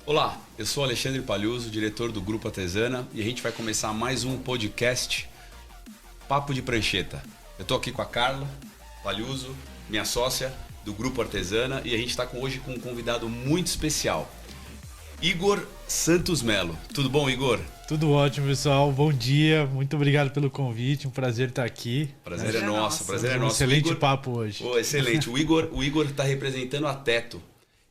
Olá, eu sou Alexandre Palhuso, diretor do Grupo Artesana, e a gente vai começar mais um podcast Papo de Prancheta. Eu estou aqui com a Carla Palhuso, minha sócia do Grupo Artesana, e a gente está hoje com um convidado muito especial, Igor Santos Melo. Tudo bom, Igor? Tudo ótimo, pessoal. Bom dia, muito obrigado pelo convite, um prazer estar aqui. Prazer é nosso. Um excelente Igor... papo hoje. Excelente. O Igor está representando a Teto.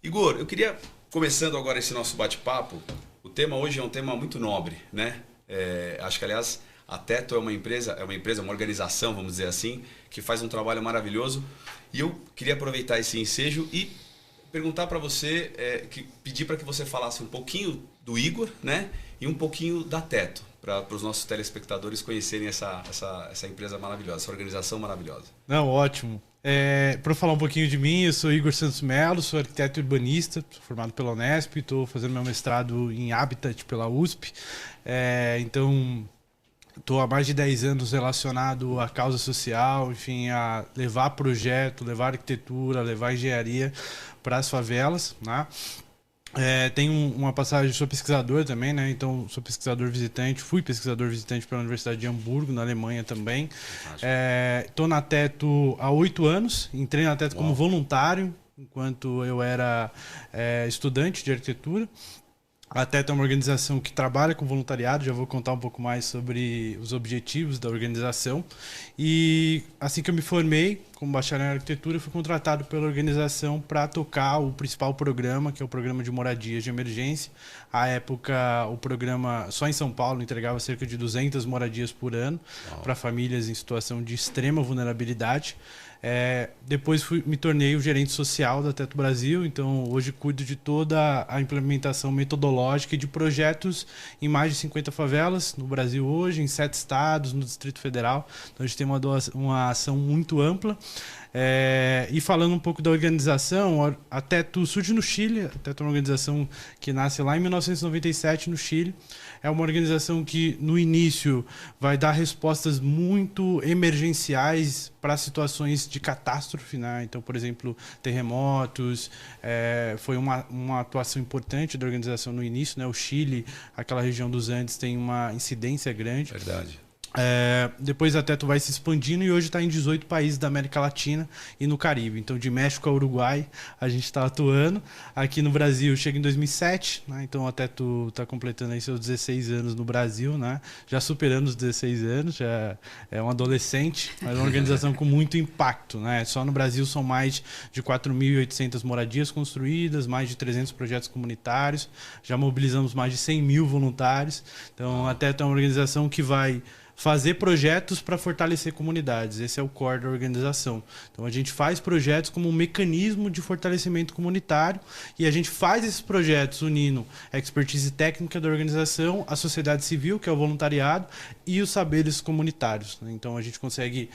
Igor, eu queria... Começando agora esse nosso bate-papo, o tema hoje é um tema muito nobre, né? Acho que, aliás, a Teto é uma organização, vamos dizer assim, que faz um trabalho maravilhoso. E eu queria aproveitar esse ensejo e perguntar para você, pedir para que você falasse um pouquinho do Igor, né? E um pouquinho da Teto, para os nossos telespectadores conhecerem essa empresa maravilhosa, essa organização maravilhosa. Não, ótimo. Para falar um pouquinho de mim, eu sou Igor Santos Melo, sou arquiteto urbanista, sou formado pela Unesp, estou fazendo meu mestrado em Habitat pela USP. Então, estou há mais de 10 anos relacionado à causa social, enfim, a levar projeto, levar arquitetura, levar engenharia para as favelas, né? Tenho uma passagem, sou pesquisador também, né? Então sou pesquisador visitante, fui pesquisador visitante pela Universidade de Hamburgo, na Alemanha também. Estou na Teto há 8 anos, entrei na Teto como voluntário, enquanto eu era estudante de arquitetura. A Teto é uma organização que trabalha com voluntariado, já vou contar um pouco mais sobre os objetivos da organização. E assim que eu me formei como bacharel em arquitetura, fui contratado pela organização para tocar o principal programa, que é o programa de moradias de emergência. À época, o programa só em São Paulo entregava cerca de 200 moradias por ano para famílias em situação de extrema vulnerabilidade. Depois me tornei o gerente social da Teto Brasil, então hoje cuido de toda a implementação metodológica e de projetos em mais de 50 favelas no Brasil hoje, em 7 estados, no Distrito Federal. Então a gente tem uma ação muito ampla. E falando um pouco da organização, a Teto surge no Chile. A Teto é uma organização que nasce lá em 1997 no Chile. É uma organização que no início vai dar respostas muito emergenciais para situações de catástrofe, né? Então, por exemplo, terremotos, foi uma atuação importante da organização no início, né? O Chile, aquela região dos Andes, tem uma incidência grande. Verdade. Depois a Teto vai se expandindo e hoje está em 18 países da América Latina e no Caribe. Então, de México a Uruguai, a gente está atuando. Aqui no Brasil, chega em 2007, né? Então a Teto está completando aí seus 16 anos no Brasil, né? Já superando os 16 anos, já é um adolescente, mas é uma organização com muito impacto, né? Só no Brasil são mais de 4.800 moradias construídas, mais de 300 projetos comunitários, já mobilizamos mais de 100 mil voluntários. Então a Teto é uma organização que vai fazer projetos para fortalecer comunidades. Esse é o core da organização. Então a gente faz projetos como um mecanismo de fortalecimento comunitário e a gente faz esses projetos unindo a expertise técnica da organização, a sociedade civil, que é o voluntariado, e os saberes comunitários. Então a gente consegue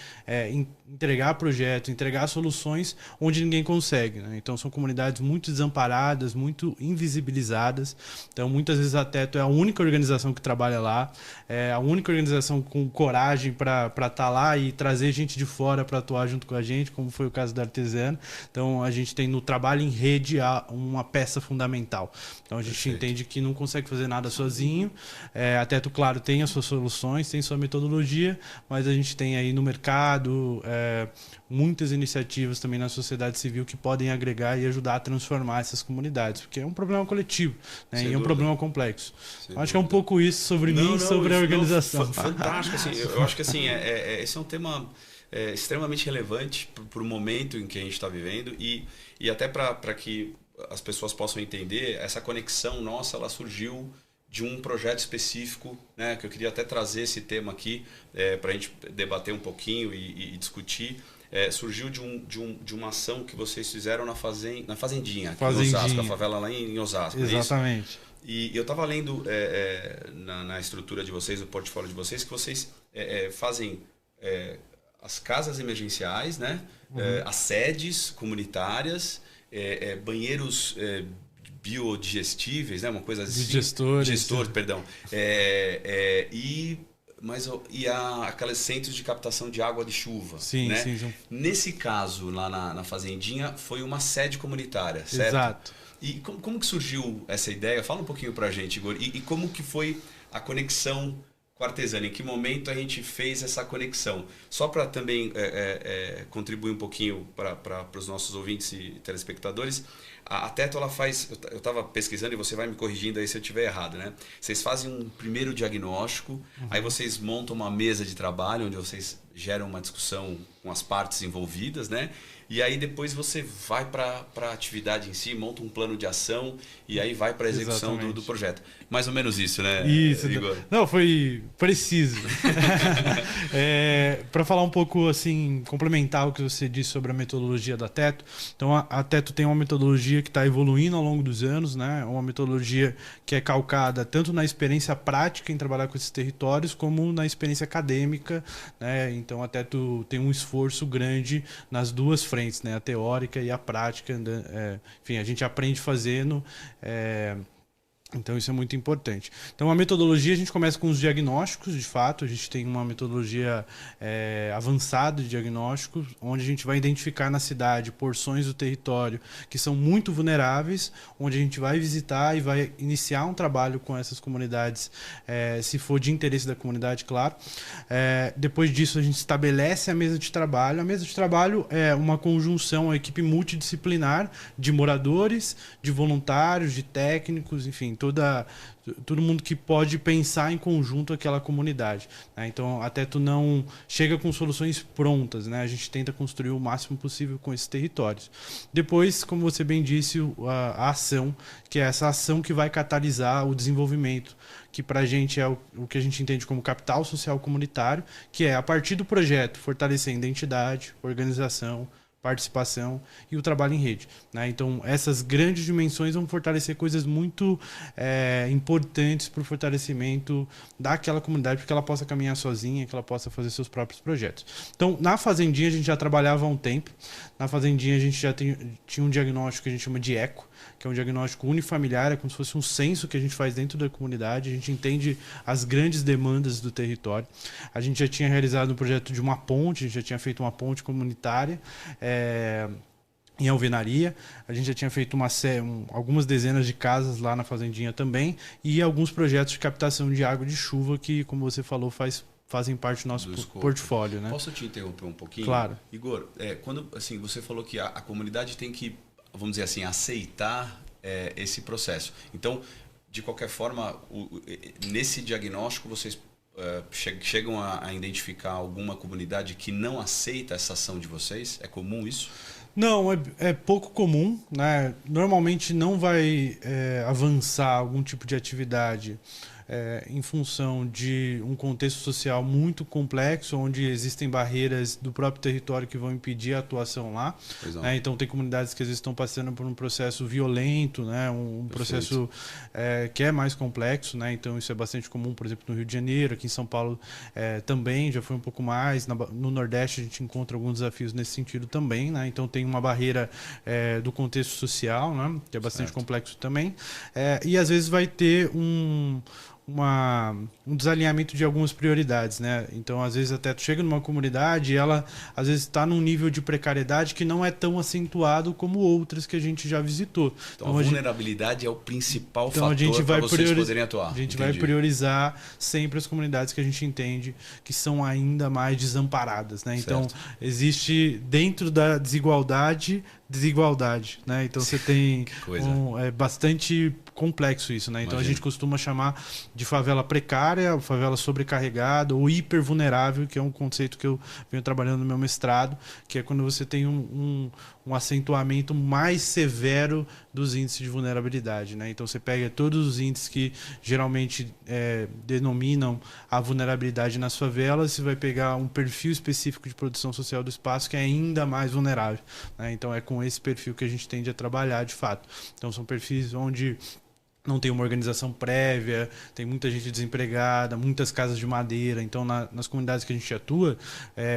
entregar projetos, entregar soluções onde ninguém consegue, né? Então são comunidades muito desamparadas, muito invisibilizadas. Então muitas vezes a Teto é a única organização que trabalha lá, é a única organização com coragem para estar lá e trazer gente de fora para atuar junto com a gente, como foi o caso da Artesana. Então a gente tem no trabalho em rede uma peça fundamental. Então a gente entende que não consegue fazer nada sozinho. A Teto, claro, tem as suas soluções, tem sua metodologia, mas a gente tem aí no mercado muitas iniciativas também na sociedade civil que podem agregar e ajudar a transformar essas comunidades, porque é um problema coletivo, né? E é um problema complexo. Acho que é um pouco isso sobre mim e sobre a organização. Fantástico. Assim, eu acho que assim, esse é um tema extremamente relevante para o momento em que a gente está vivendo e até para que as pessoas possam entender, essa conexão nossa, ela surgiu de um projeto específico, né, que eu queria até trazer esse tema aqui para a gente debater um pouquinho e discutir. Surgiu de uma ação que vocês fizeram na Fazendinha, aqui em Osasco, a favela lá em Osasco. Exatamente. E eu estava lendo na estrutura de vocês, no portfólio de vocês, que vocês fazem as casas emergenciais, né? As sedes comunitárias, banheiros biodigestíveis, né? Uma coisa assim. Digestores, perdão. Aqueles centros de captação de água de chuva. Sim, né? sim. Nesse caso, lá na Fazendinha, foi uma sede comunitária, certo? Exato. E como que surgiu essa ideia? Fala um pouquinho pra gente, Igor. E como que foi a conexão com a Artesani? Em que momento a gente fez essa conexão? Só para também contribuir um pouquinho para os nossos ouvintes e telespectadores, a Teto, ela faz... Eu estava pesquisando e você vai me corrigindo aí se eu estiver errado, né? Vocês fazem um primeiro diagnóstico, aí vocês montam uma mesa de trabalho onde vocês geram uma discussão com as partes envolvidas, né? E aí depois você vai para a atividade em si, monta um plano de ação e aí vai para a execução do projeto. Mais ou menos isso, né, isso, Igor? Não, foi preciso. Para falar um pouco, assim, complementar o que você disse sobre a metodologia da Teto. Então, a Teto tem uma metodologia que está evoluindo ao longo dos anos, né? Uma metodologia que é calcada tanto na experiência prática em trabalhar com esses territórios, como na experiência acadêmica, né? Então, a Teto tem um esforço grande nas duas frentes, né? A teórica e a prática. Enfim, a gente aprende fazendo. Então isso é muito importante. Então a metodologia, a gente começa com os diagnósticos, de fato. A gente tem uma metodologia avançada de diagnósticos, onde a gente vai identificar na cidade porções do território que são muito vulneráveis, onde a gente vai visitar e vai iniciar um trabalho com essas comunidades, se for de interesse da comunidade, claro. Depois disso a gente estabelece a mesa de trabalho. A mesa de trabalho é uma conjunção, uma equipe multidisciplinar de moradores, de voluntários, de técnicos, enfim, todo mundo que pode pensar em conjunto aquela comunidade, né? Então, até tu não chega com soluções prontas, né? A gente tenta construir o máximo possível com esses territórios. Depois, como você bem disse, a ação, que é essa ação que vai catalisar o desenvolvimento, que para a gente é o que a gente entende como capital social comunitário, que é, a partir do projeto, fortalecer a identidade, organização, participação e o trabalho em rede, né? Então, essas grandes dimensões vão fortalecer coisas muito importantes para o fortalecimento daquela comunidade, para que ela possa caminhar sozinha, que ela possa fazer seus próprios projetos. Então, na Fazendinha, a gente já trabalhava há um tempo. Na Fazendinha, a gente já tinha um diagnóstico que a gente chama de ECO, que é um diagnóstico unifamiliar, é como se fosse um censo que a gente faz dentro da comunidade. A gente entende as grandes demandas do território. A gente já tinha realizado um projeto de uma ponte, a gente já tinha feito uma ponte comunitária em alvenaria. A gente já tinha feito algumas dezenas de casas lá na Fazendinha também, e alguns projetos de captação de água de chuva que, como você falou, fazem parte do nosso portfólio, né? Posso te interromper um pouquinho? Claro. Igor, quando assim, você falou que a comunidade tem que, vamos dizer assim, aceitar esse processo. Então, de qualquer forma, nesse diagnóstico, vocês chegam a identificar alguma comunidade que não aceita essa ação de vocês? É comum isso? Não, é pouco comum, né? Normalmente não vai avançar algum tipo de atividade em função de um contexto social muito complexo, onde existem barreiras do próprio território que vão impedir a atuação lá. Né? Então, tem comunidades que às vezes estão passando por um processo violento, né? Um processo que é mais complexo. Né? Então, isso é bastante comum, por exemplo, no Rio de Janeiro, aqui em São Paulo também, já foi um pouco mais. No Nordeste, a gente encontra alguns desafios nesse sentido também. Né? Então, tem uma barreira do contexto social, né? Que é bastante complexo também. E, às vezes, vai ter um desalinhamento de algumas prioridades, né? Então, às vezes, até tu chega numa comunidade e ela, às vezes, está num nível de precariedade que não é tão acentuado como outras que a gente já visitou. Então, a vulnerabilidade é o principal fator para vocês poderem atuar. A gente vai priorizar sempre as comunidades que a gente entende que são ainda mais desamparadas, né? Então, existe dentro da desigualdade, né? Então, você tem é bastante complexo isso, né? Então, a gente costuma chamar de favela precária, favela sobrecarregada ou hipervulnerável, que é um conceito que eu venho trabalhando no meu mestrado, que é quando você tem um acentuamento mais severo dos índices de vulnerabilidade, né? Então, você pega todos os índices que geralmente denominam a vulnerabilidade nas favelas, você vai pegar um perfil específico de produção social do espaço que é ainda mais vulnerável, né? Então, é com esse perfil que a gente tende a trabalhar, de fato. Então, são perfis onde não tem uma organização prévia, tem muita gente desempregada, muitas casas de madeira. Então, nas comunidades que a gente atua,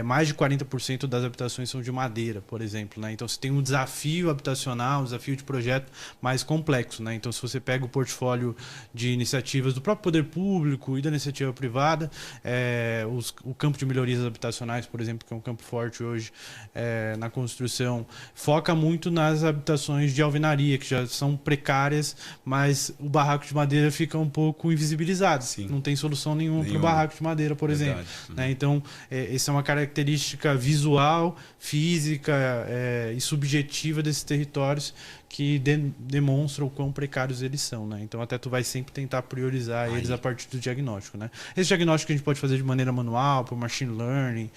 mais de 40% das habitações são de madeira, por exemplo, né? Então, você tem um desafio habitacional, um desafio de projeto mais complexo, né? Então, se você pega o portfólio de iniciativas do próprio poder público e da iniciativa privada, o campo de melhorias habitacionais, por exemplo, que é um campo forte hoje na construção, foca muito nas habitações de alvenaria, que já são precárias, mas o barraco de madeira fica um pouco invisibilizado. Sim. Não tem solução nenhuma para o barraco de madeira, por exemplo. Né? Então, essa é uma característica visual, física e subjetiva desses territórios que demonstram o quão precários eles são, né? Então até tu vai sempre tentar priorizar eles a partir do diagnóstico, né? Esse diagnóstico a gente pode fazer de maneira manual, por machine learning,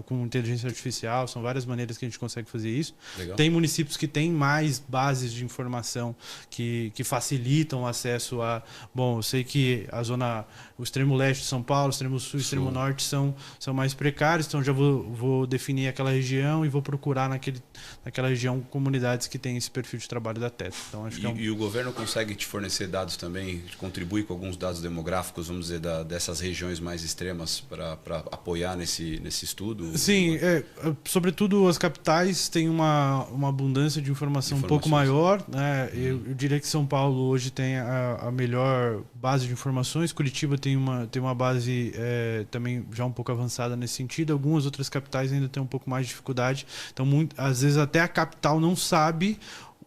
com inteligência artificial, são várias maneiras que a gente consegue fazer isso. Legal. Tem municípios que têm mais bases de informação que facilitam o acesso a... Bom, eu sei que o extremo leste de São Paulo, o extremo sul e o extremo norte são mais precários, então já vou definir aquela região e vou procurar naquela região comunidades que têm esse perfil de trabalho da Teto. Então, acho que e o governo consegue te fornecer dados também, contribui com alguns dados demográficos, vamos dizer, dessas regiões mais extremas para apoiar nesse estudo? Sim, sobretudo as capitais têm uma abundância de informação um pouco maior, né? Eu diria que São Paulo hoje tem a melhor base de informações, Curitiba tem uma base também já um pouco avançada nesse sentido, algumas outras capitais ainda têm um pouco mais de dificuldade, então às vezes até a capital não sabe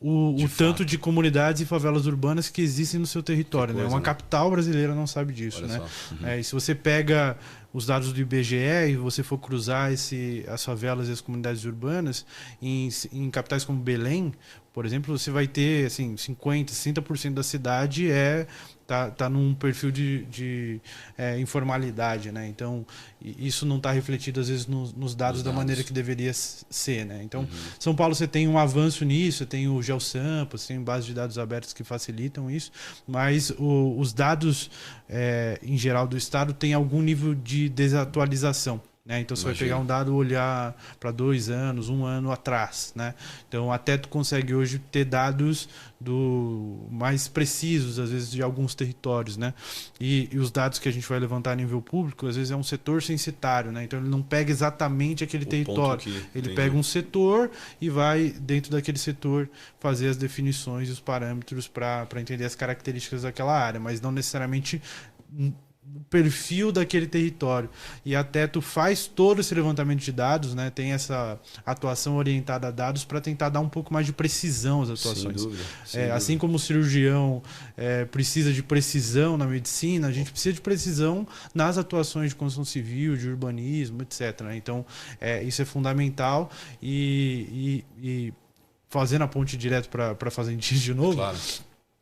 o tanto de comunidades e favelas urbanas que existem no seu território. Coisa, né? Uma capital brasileira não sabe disso. Né? E se você pega os dados do IBGE e você for cruzar as favelas e as comunidades urbanas em capitais como Belém, por exemplo, você vai ter assim, 50%, 60% da cidade tá num perfil de informalidade, né? Então, isso não está refletido, às vezes, nos dados da maneira que deveria ser, né? Então, São Paulo você tem um avanço nisso, você tem o GeoSampa, você tem bases de dados abertas que facilitam isso, mas os dados, em geral, do Estado têm algum nível de desatualização. Né? Então, você vai pegar um dado e olhar para 2 anos, 1 ano atrás. Né? Então, até tu consegue hoje ter dados mais precisos, às vezes, de alguns territórios. Né? E os dados que a gente vai levantar a nível público, às vezes, é um setor censitário. Né? Então, ele não pega exatamente aquele território. Ele pega um setor e vai, dentro daquele setor, fazer as definições e os parâmetros para entender as características daquela área, mas não necessariamente o perfil daquele território. E até tu faz todo esse levantamento de dados, né? Tem essa atuação orientada a dados para tentar dar um pouco mais de precisão às atuações. Sem dúvida. Assim como o cirurgião precisa de precisão na medicina, a gente precisa de precisão nas atuações de construção civil, de urbanismo, etc. Né? Então, isso é fundamental e fazendo a ponte direto para a Fazendinha de novo. Claro.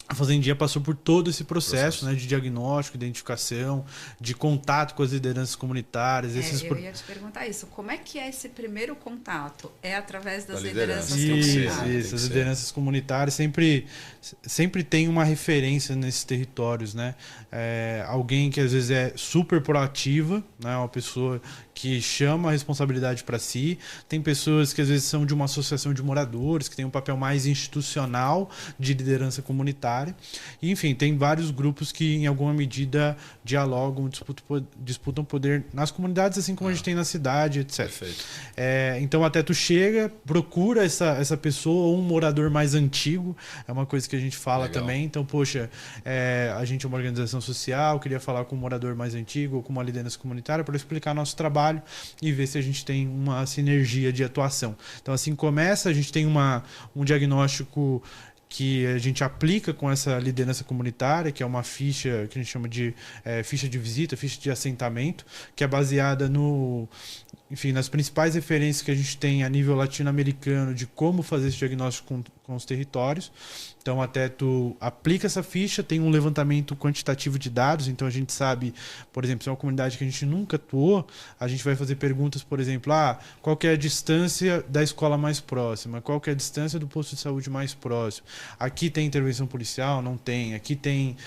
A Fazendinha passou por todo esse processo. Né, de diagnóstico, identificação, de contato com as lideranças comunitárias. Eu ia te perguntar isso. Como é que é esse primeiro contato? É através das lideranças comunitárias? Isso. As lideranças comunitárias sempre tem uma referência nesses territórios. Né? Alguém que às vezes é super proativa, né? Uma pessoa que chama a responsabilidade para si. Tem pessoas que às vezes são de uma associação de moradores, que tem um papel mais institucional de liderança comunitária. E, enfim, tem vários grupos que em alguma medida dialogam, disputam poder nas comunidades, assim como a gente tem na cidade, etc. Perfeito. Então até tu chega, procura essa pessoa ou um morador mais antigo, é uma coisa que a gente fala também. Então, poxa, a gente é uma organização social, queria falar com um morador mais antigo ou com uma liderança comunitária para explicar nosso trabalho e ver se a gente tem uma sinergia de atuação. Então, assim começa, a gente tem um diagnóstico que a gente aplica com essa liderança comunitária, que é uma ficha que a gente chama de ficha de visita, ficha de assentamento, que é baseada nas principais referências que a gente tem a nível latino-americano de como fazer esse diagnóstico com os territórios. Então, até tu aplica essa ficha, tem um levantamento quantitativo de dados, então a gente sabe, por exemplo, se é uma comunidade que a gente nunca atuou, a gente vai fazer perguntas, por exemplo, qual que é a distância da escola mais próxima, qual que é a distância do posto de saúde mais próximo. Aqui tem intervenção policial? Não tem. Aqui tem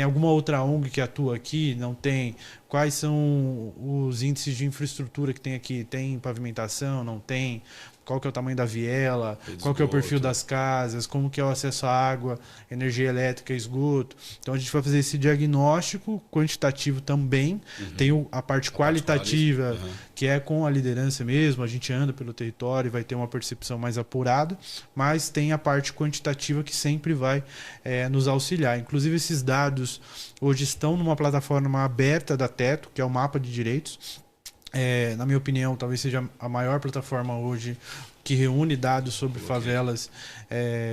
alguma outra ONG que atua aqui? Não tem. Quais são os índices de infraestrutura que tem aqui? Tem pavimentação? Não tem. qual que é o tamanho da viela, qual que é o perfil das casas, como que é o acesso à água, energia elétrica, esgoto. Então a gente vai fazer esse diagnóstico quantitativo também. Tem a parte qualitativa, que é com a liderança mesmo, a gente anda pelo território e vai ter uma percepção mais apurada, mas tem a parte quantitativa que sempre vai nos auxiliar. Inclusive esses dados hoje estão numa plataforma aberta da Teto, que é o Mapa de Direitos. Na minha opinião, talvez seja a maior plataforma hoje que reúne dados sobre favelas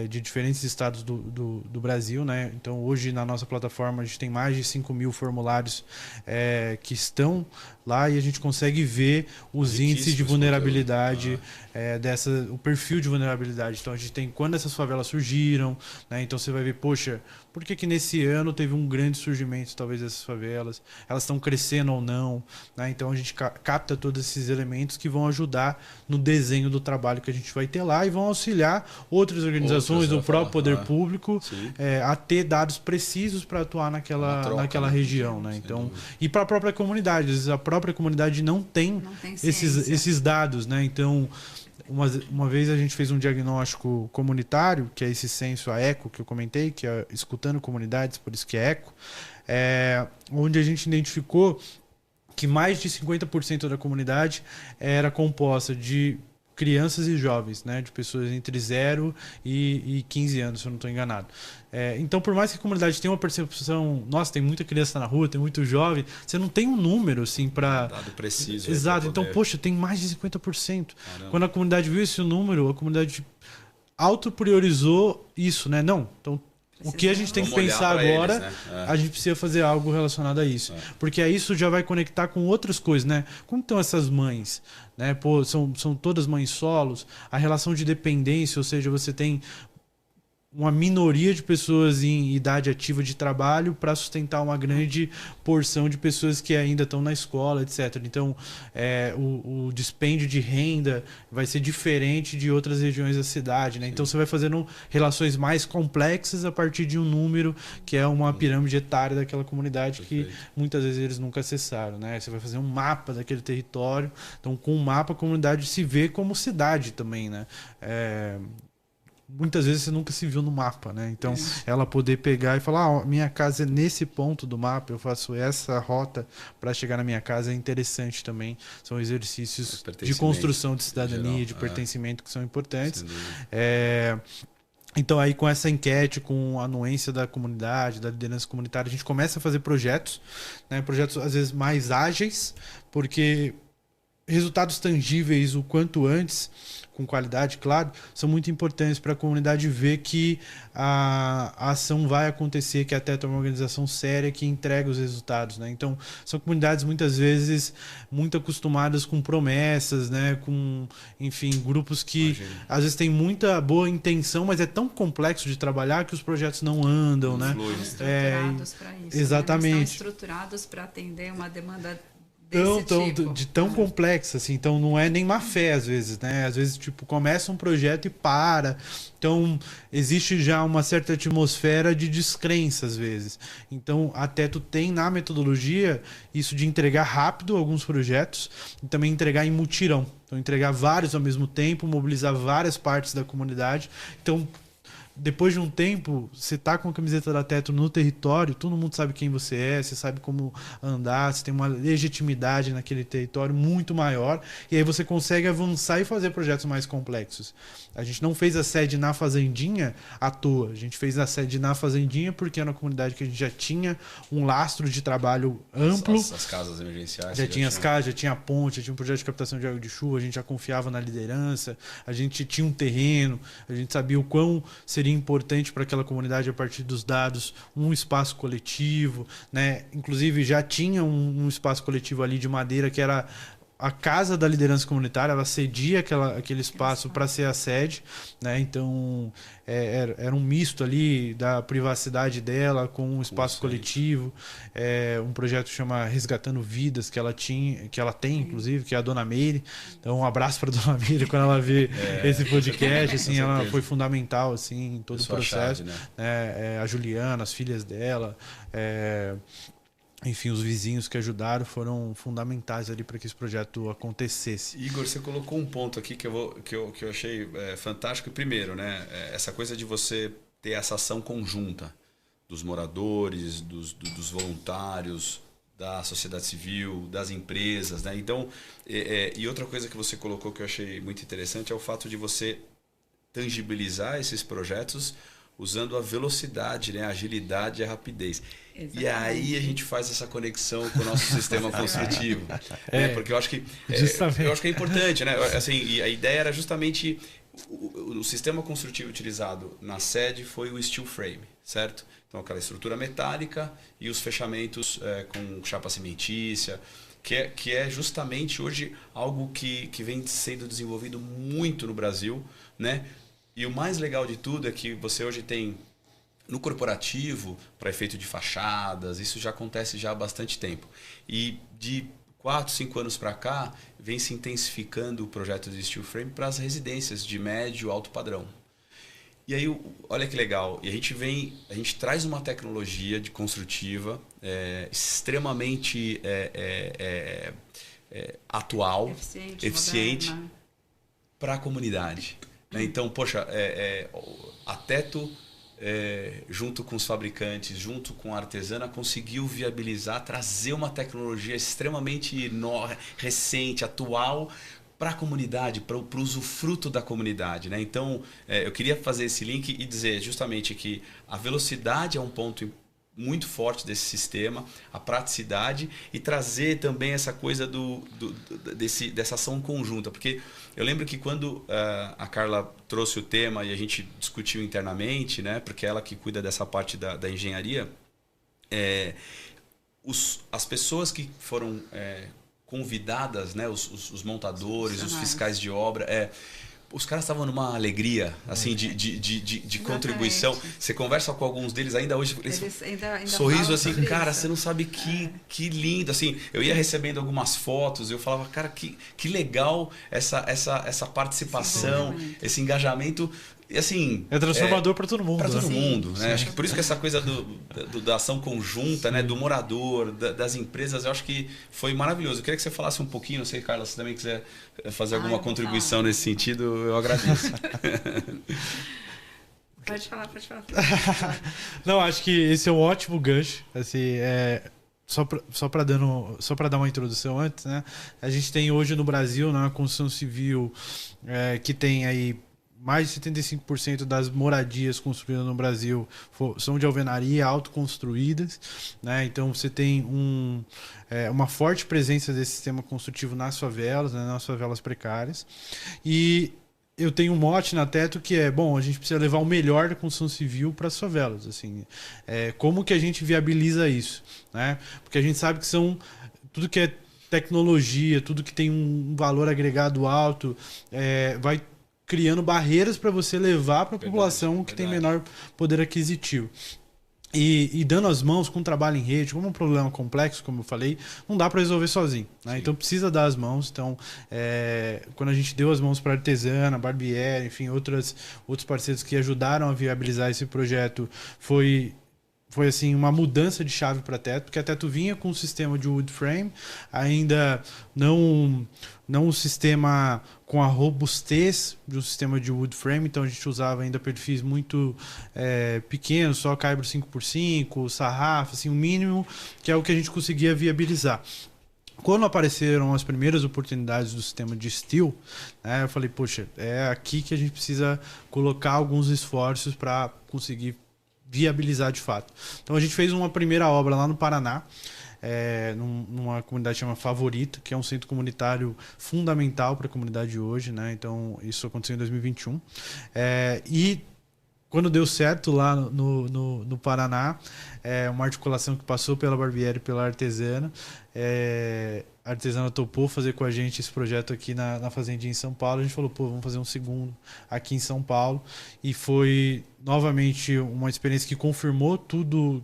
de diferentes estados do Brasil, né? Então, hoje na nossa plataforma a gente tem mais de 5.000 formulários que estão lá e a gente consegue ver os índices de vulnerabilidade, o perfil de vulnerabilidade. Então, a gente tem quando essas favelas surgiram, né? Então, você vai ver, poxa, por que nesse ano teve um grande surgimento, talvez, dessas favelas? Elas estão crescendo ou não? Né? Então, a gente capta todos esses elementos que vão ajudar no desenho do trabalho que a gente vai ter lá e vão auxiliar outras organizações, o próprio poder público, a ter dados precisos para atuar naquela região. Né? Então, e para a própria comunidade. Às vezes a própria comunidade não tem esses dados. Né? Então, uma vez a gente fez um diagnóstico comunitário, que é esse censo, a ECO, que eu comentei, que é Escutando Comunidades, por isso que é ECO, onde a gente identificou que mais de 50% da comunidade era composta de crianças e jovens, né, de pessoas entre 0 e 15 anos, se eu não estou enganado. Então, por mais que a comunidade tenha uma percepção, nossa, tem muita criança na rua, tem muito jovem, você não tem um número assim para... Dado preciso. Exato, então, poxa, tem mais de 50%. Caramba. Quando a comunidade viu esse número, a comunidade autopriorizou isso, né? Não, então... O que a gente tem que pensar agora, eles, né? A gente precisa fazer algo relacionado a isso. Porque aí isso já vai conectar com outras coisas, né? Como estão essas mães? Né? Pô, são todas mães solos. A relação de dependência, ou seja, você tem uma minoria de pessoas em idade ativa de trabalho para sustentar uma grande porção de pessoas que ainda estão na escola, etc. Então, o dispêndio de renda vai ser diferente de outras regiões da cidade. Né? Então, você vai fazendo relações mais complexas a partir de um número que é uma pirâmide etária daquela comunidade que muitas vezes eles nunca acessaram. Né? Você vai fazer um mapa daquele território. Então, com o mapa, a comunidade se vê como cidade também, né? Muitas vezes você nunca se viu no mapa, né? Então, ela poder pegar e falar, minha casa é nesse ponto do mapa, eu faço essa rota para chegar na minha casa, é interessante também. São exercícios de construção de cidadania, de pertencimento que são importantes. Então, aí com essa enquete, com a anuência da comunidade, da liderança comunitária, a gente começa a fazer projetos, né? Projetos às vezes mais ágeis, porque resultados tangíveis o quanto antes, com qualidade, claro, são muito importantes para a comunidade ver que a ação vai acontecer, que a Teto é uma organização séria que entrega os resultados. Né? Então, são comunidades muitas vezes muito acostumadas com promessas, né? Com, enfim, grupos que às vezes têm muita boa intenção, mas é tão complexo de trabalhar que os projetos não andam. Né? Estão estruturados para isso. Exatamente. Né? Não estão estruturados para atender uma demanda tão complexa, assim. Então não é nem má fé às vezes, né? Às vezes, tipo, começa um projeto e para. Então existe já uma certa atmosfera de descrença às vezes. Então a Teto tem na metodologia isso de entregar rápido alguns projetos e também entregar em mutirão. Então entregar vários ao mesmo tempo, mobilizar várias partes da comunidade. Então, depois de um tempo, você tá com a camiseta da Teto no território, todo mundo sabe quem você é, você sabe como andar, você tem uma legitimidade naquele território muito maior, e aí você consegue avançar e fazer projetos mais complexos. A gente não fez a sede na Fazendinha à toa, a gente fez a sede na Fazendinha porque era uma comunidade que a gente já tinha um lastro de trabalho amplo. As casas emergenciais. Já tinha as casas, já tinha a ponte, já tinha um projeto de captação de água de chuva, a gente já confiava na liderança, a gente tinha um terreno, a gente sabia o quão seria importante para aquela comunidade a partir dos dados um espaço coletivo, né? Inclusive já tinha um espaço coletivo ali de madeira que era a casa da liderança comunitária, ela cedia aquele espaço para ser a sede, né? Então era um misto ali da privacidade dela com um espaço coletivo. Um projeto que chama Resgatando Vidas, que ela tem, inclusive, que é a Dona Meire. Então, um abraço para a Dona Meire quando ela vê esse podcast. Assim, ela foi fundamental assim, em todo o processo. Chave, né? A Juliana, as filhas dela. enfim, os vizinhos que ajudaram foram fundamentais ali para que esse projeto acontecesse. Igor, você colocou um ponto aqui que eu achei fantástico. Primeiro, né, essa coisa de você ter essa ação conjunta dos moradores, dos voluntários, da sociedade civil, das empresas, né? Então, e outra coisa que você colocou que eu achei muito interessante é o fato de você tangibilizar esses projetos usando a velocidade, né? A agilidade e a rapidez. Exatamente. E aí a gente faz essa conexão com o nosso sistema construtivo. Né? Porque eu acho que é importante, né? Assim, e a ideia era justamente o sistema construtivo utilizado na sede foi o steel frame, certo? Então aquela estrutura metálica e os fechamentos com chapa cimentícia, que é justamente hoje algo que vem sendo desenvolvido muito no Brasil, né? E o mais legal de tudo é que você hoje tem no corporativo, para efeito de fachadas, isso já acontece já há bastante tempo. E de 4, 5 anos para cá, vem se intensificando o projeto de steel frame para as residências de médio e alto padrão. E aí, olha que legal, e a gente traz uma tecnologia de construtiva extremamente atual, eficiente para a comunidade. Então, poxa, a Teto, junto com os fabricantes, junto com a artesana, conseguiu viabilizar, trazer uma tecnologia extremamente recente, atual, para a comunidade, para o usufruto da comunidade. Né? Então, eu queria fazer esse link e dizer justamente que a velocidade é um ponto muito forte desse sistema, a praticidade e trazer também essa coisa dessa ação conjunta. Porque eu lembro que quando a Carla trouxe o tema e a gente discutiu internamente, né, porque é ela que cuida dessa parte da engenharia, as pessoas que foram convidadas, né, os montadores, os fiscais de obra, os caras estavam numa alegria assim de contribuição. Você conversa com alguns deles ainda hoje, eles ainda sorriso assim, cara, você não sabe que lindo, assim. Eu ia recebendo algumas fotos, eu falava, cara, que legal essa participação, esse engajamento. E assim, é transformador para todo mundo. Para todo mundo, né? Acho que por isso que essa coisa da ação conjunta, né? Do morador, das empresas, eu acho que foi maravilhoso. Eu queria que você falasse um pouquinho, não sei, Carla, se também quiser fazer alguma contribuição nesse sentido, eu agradeço. Pode falar. Não, acho que esse é um ótimo gancho. Assim, só para dar uma introdução antes, né? A gente tem hoje no Brasil, na construção civil, que tem aí mais de 75% das moradias construídas no Brasil são de alvenaria autoconstruídas, né? Então você tem uma forte presença desse sistema construtivo nas favelas, né? Nas favelas precárias. E eu tenho um mote na Teto que a gente precisa levar o melhor da construção civil para as favelas. Assim, como que a gente viabiliza isso? Né? Porque a gente sabe que tudo que é tecnologia, tudo que tem um valor agregado alto, vai criando barreiras para você levar para a população que tem menor poder aquisitivo. E dando as mãos com trabalho em rede, como é um problema complexo, como eu falei, não dá para resolver sozinho. Né? Então precisa dar as mãos. Então, quando a gente deu as mãos para a Artesana, Barbieri, enfim, outros parceiros que ajudaram a viabilizar esse projeto, foi assim, uma mudança de chave para a Teto, porque a Teto vinha com um sistema de wood frame, ainda não um sistema com a robustez de um sistema de wood frame, então a gente usava ainda perfis muito pequenos, só caibro 5x5, sarrafo, assim, o mínimo, que é o que a gente conseguia viabilizar. Quando apareceram as primeiras oportunidades do sistema de steel, né, eu falei, poxa, é aqui que a gente precisa colocar alguns esforços para conseguir viabilizar de fato. Então a gente fez uma primeira obra lá no Paraná, numa comunidade chamada Favorita, que é um centro comunitário fundamental para a comunidade hoje, né? Então isso aconteceu em 2021. E quando deu certo lá no Paraná, uma articulação que passou pela Barbieri e pela Artesana, a Artesana topou fazer com a gente esse projeto aqui na fazendinha em São Paulo. A gente falou, vamos fazer um segundo aqui em São Paulo. E foi novamente uma experiência que confirmou tudo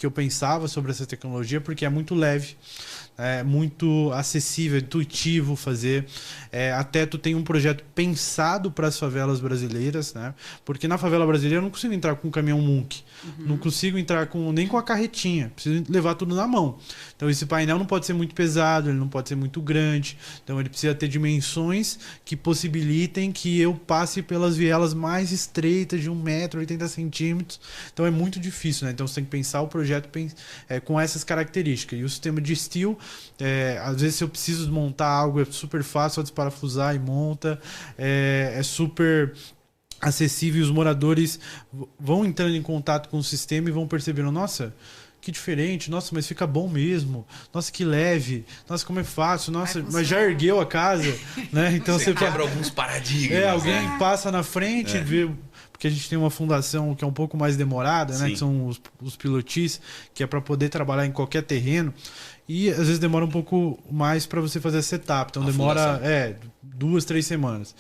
que eu pensava sobre essa tecnologia, porque é muito leve, é muito acessível, intuitivo fazer. A Teto tem um projeto pensado para as favelas brasileiras, né? Porque na favela brasileira eu não consigo entrar com um caminhão Munk, não consigo entrar nem com a carretinha, preciso levar tudo na mão. Então esse painel não pode ser muito pesado, ele não pode ser muito grande, então ele precisa ter dimensões que possibilitem que eu passe pelas vielas mais estreitas de 1,80 m. Então é muito difícil, né? Então você tem que pensar o projeto com essas características. E o sistema de steel, às vezes se eu preciso desmontar algo, é super fácil, só desparafusar e monta, é super acessível, e os moradores vão entrando em contato com o sistema e vão percebendo, nossa, que diferente, nossa, mas fica bom mesmo, nossa, que leve, nossa, como é fácil, nossa, mas já ergueu a casa, né? Então você quebra alguns paradigmas. Alguém passa na frente e vê, porque a gente tem uma fundação que é um pouco mais demorada, né? Que são os pilotis, que é para poder trabalhar em qualquer terreno, e às vezes demora um pouco mais para você fazer a setup, então demora 2, 3 semanas.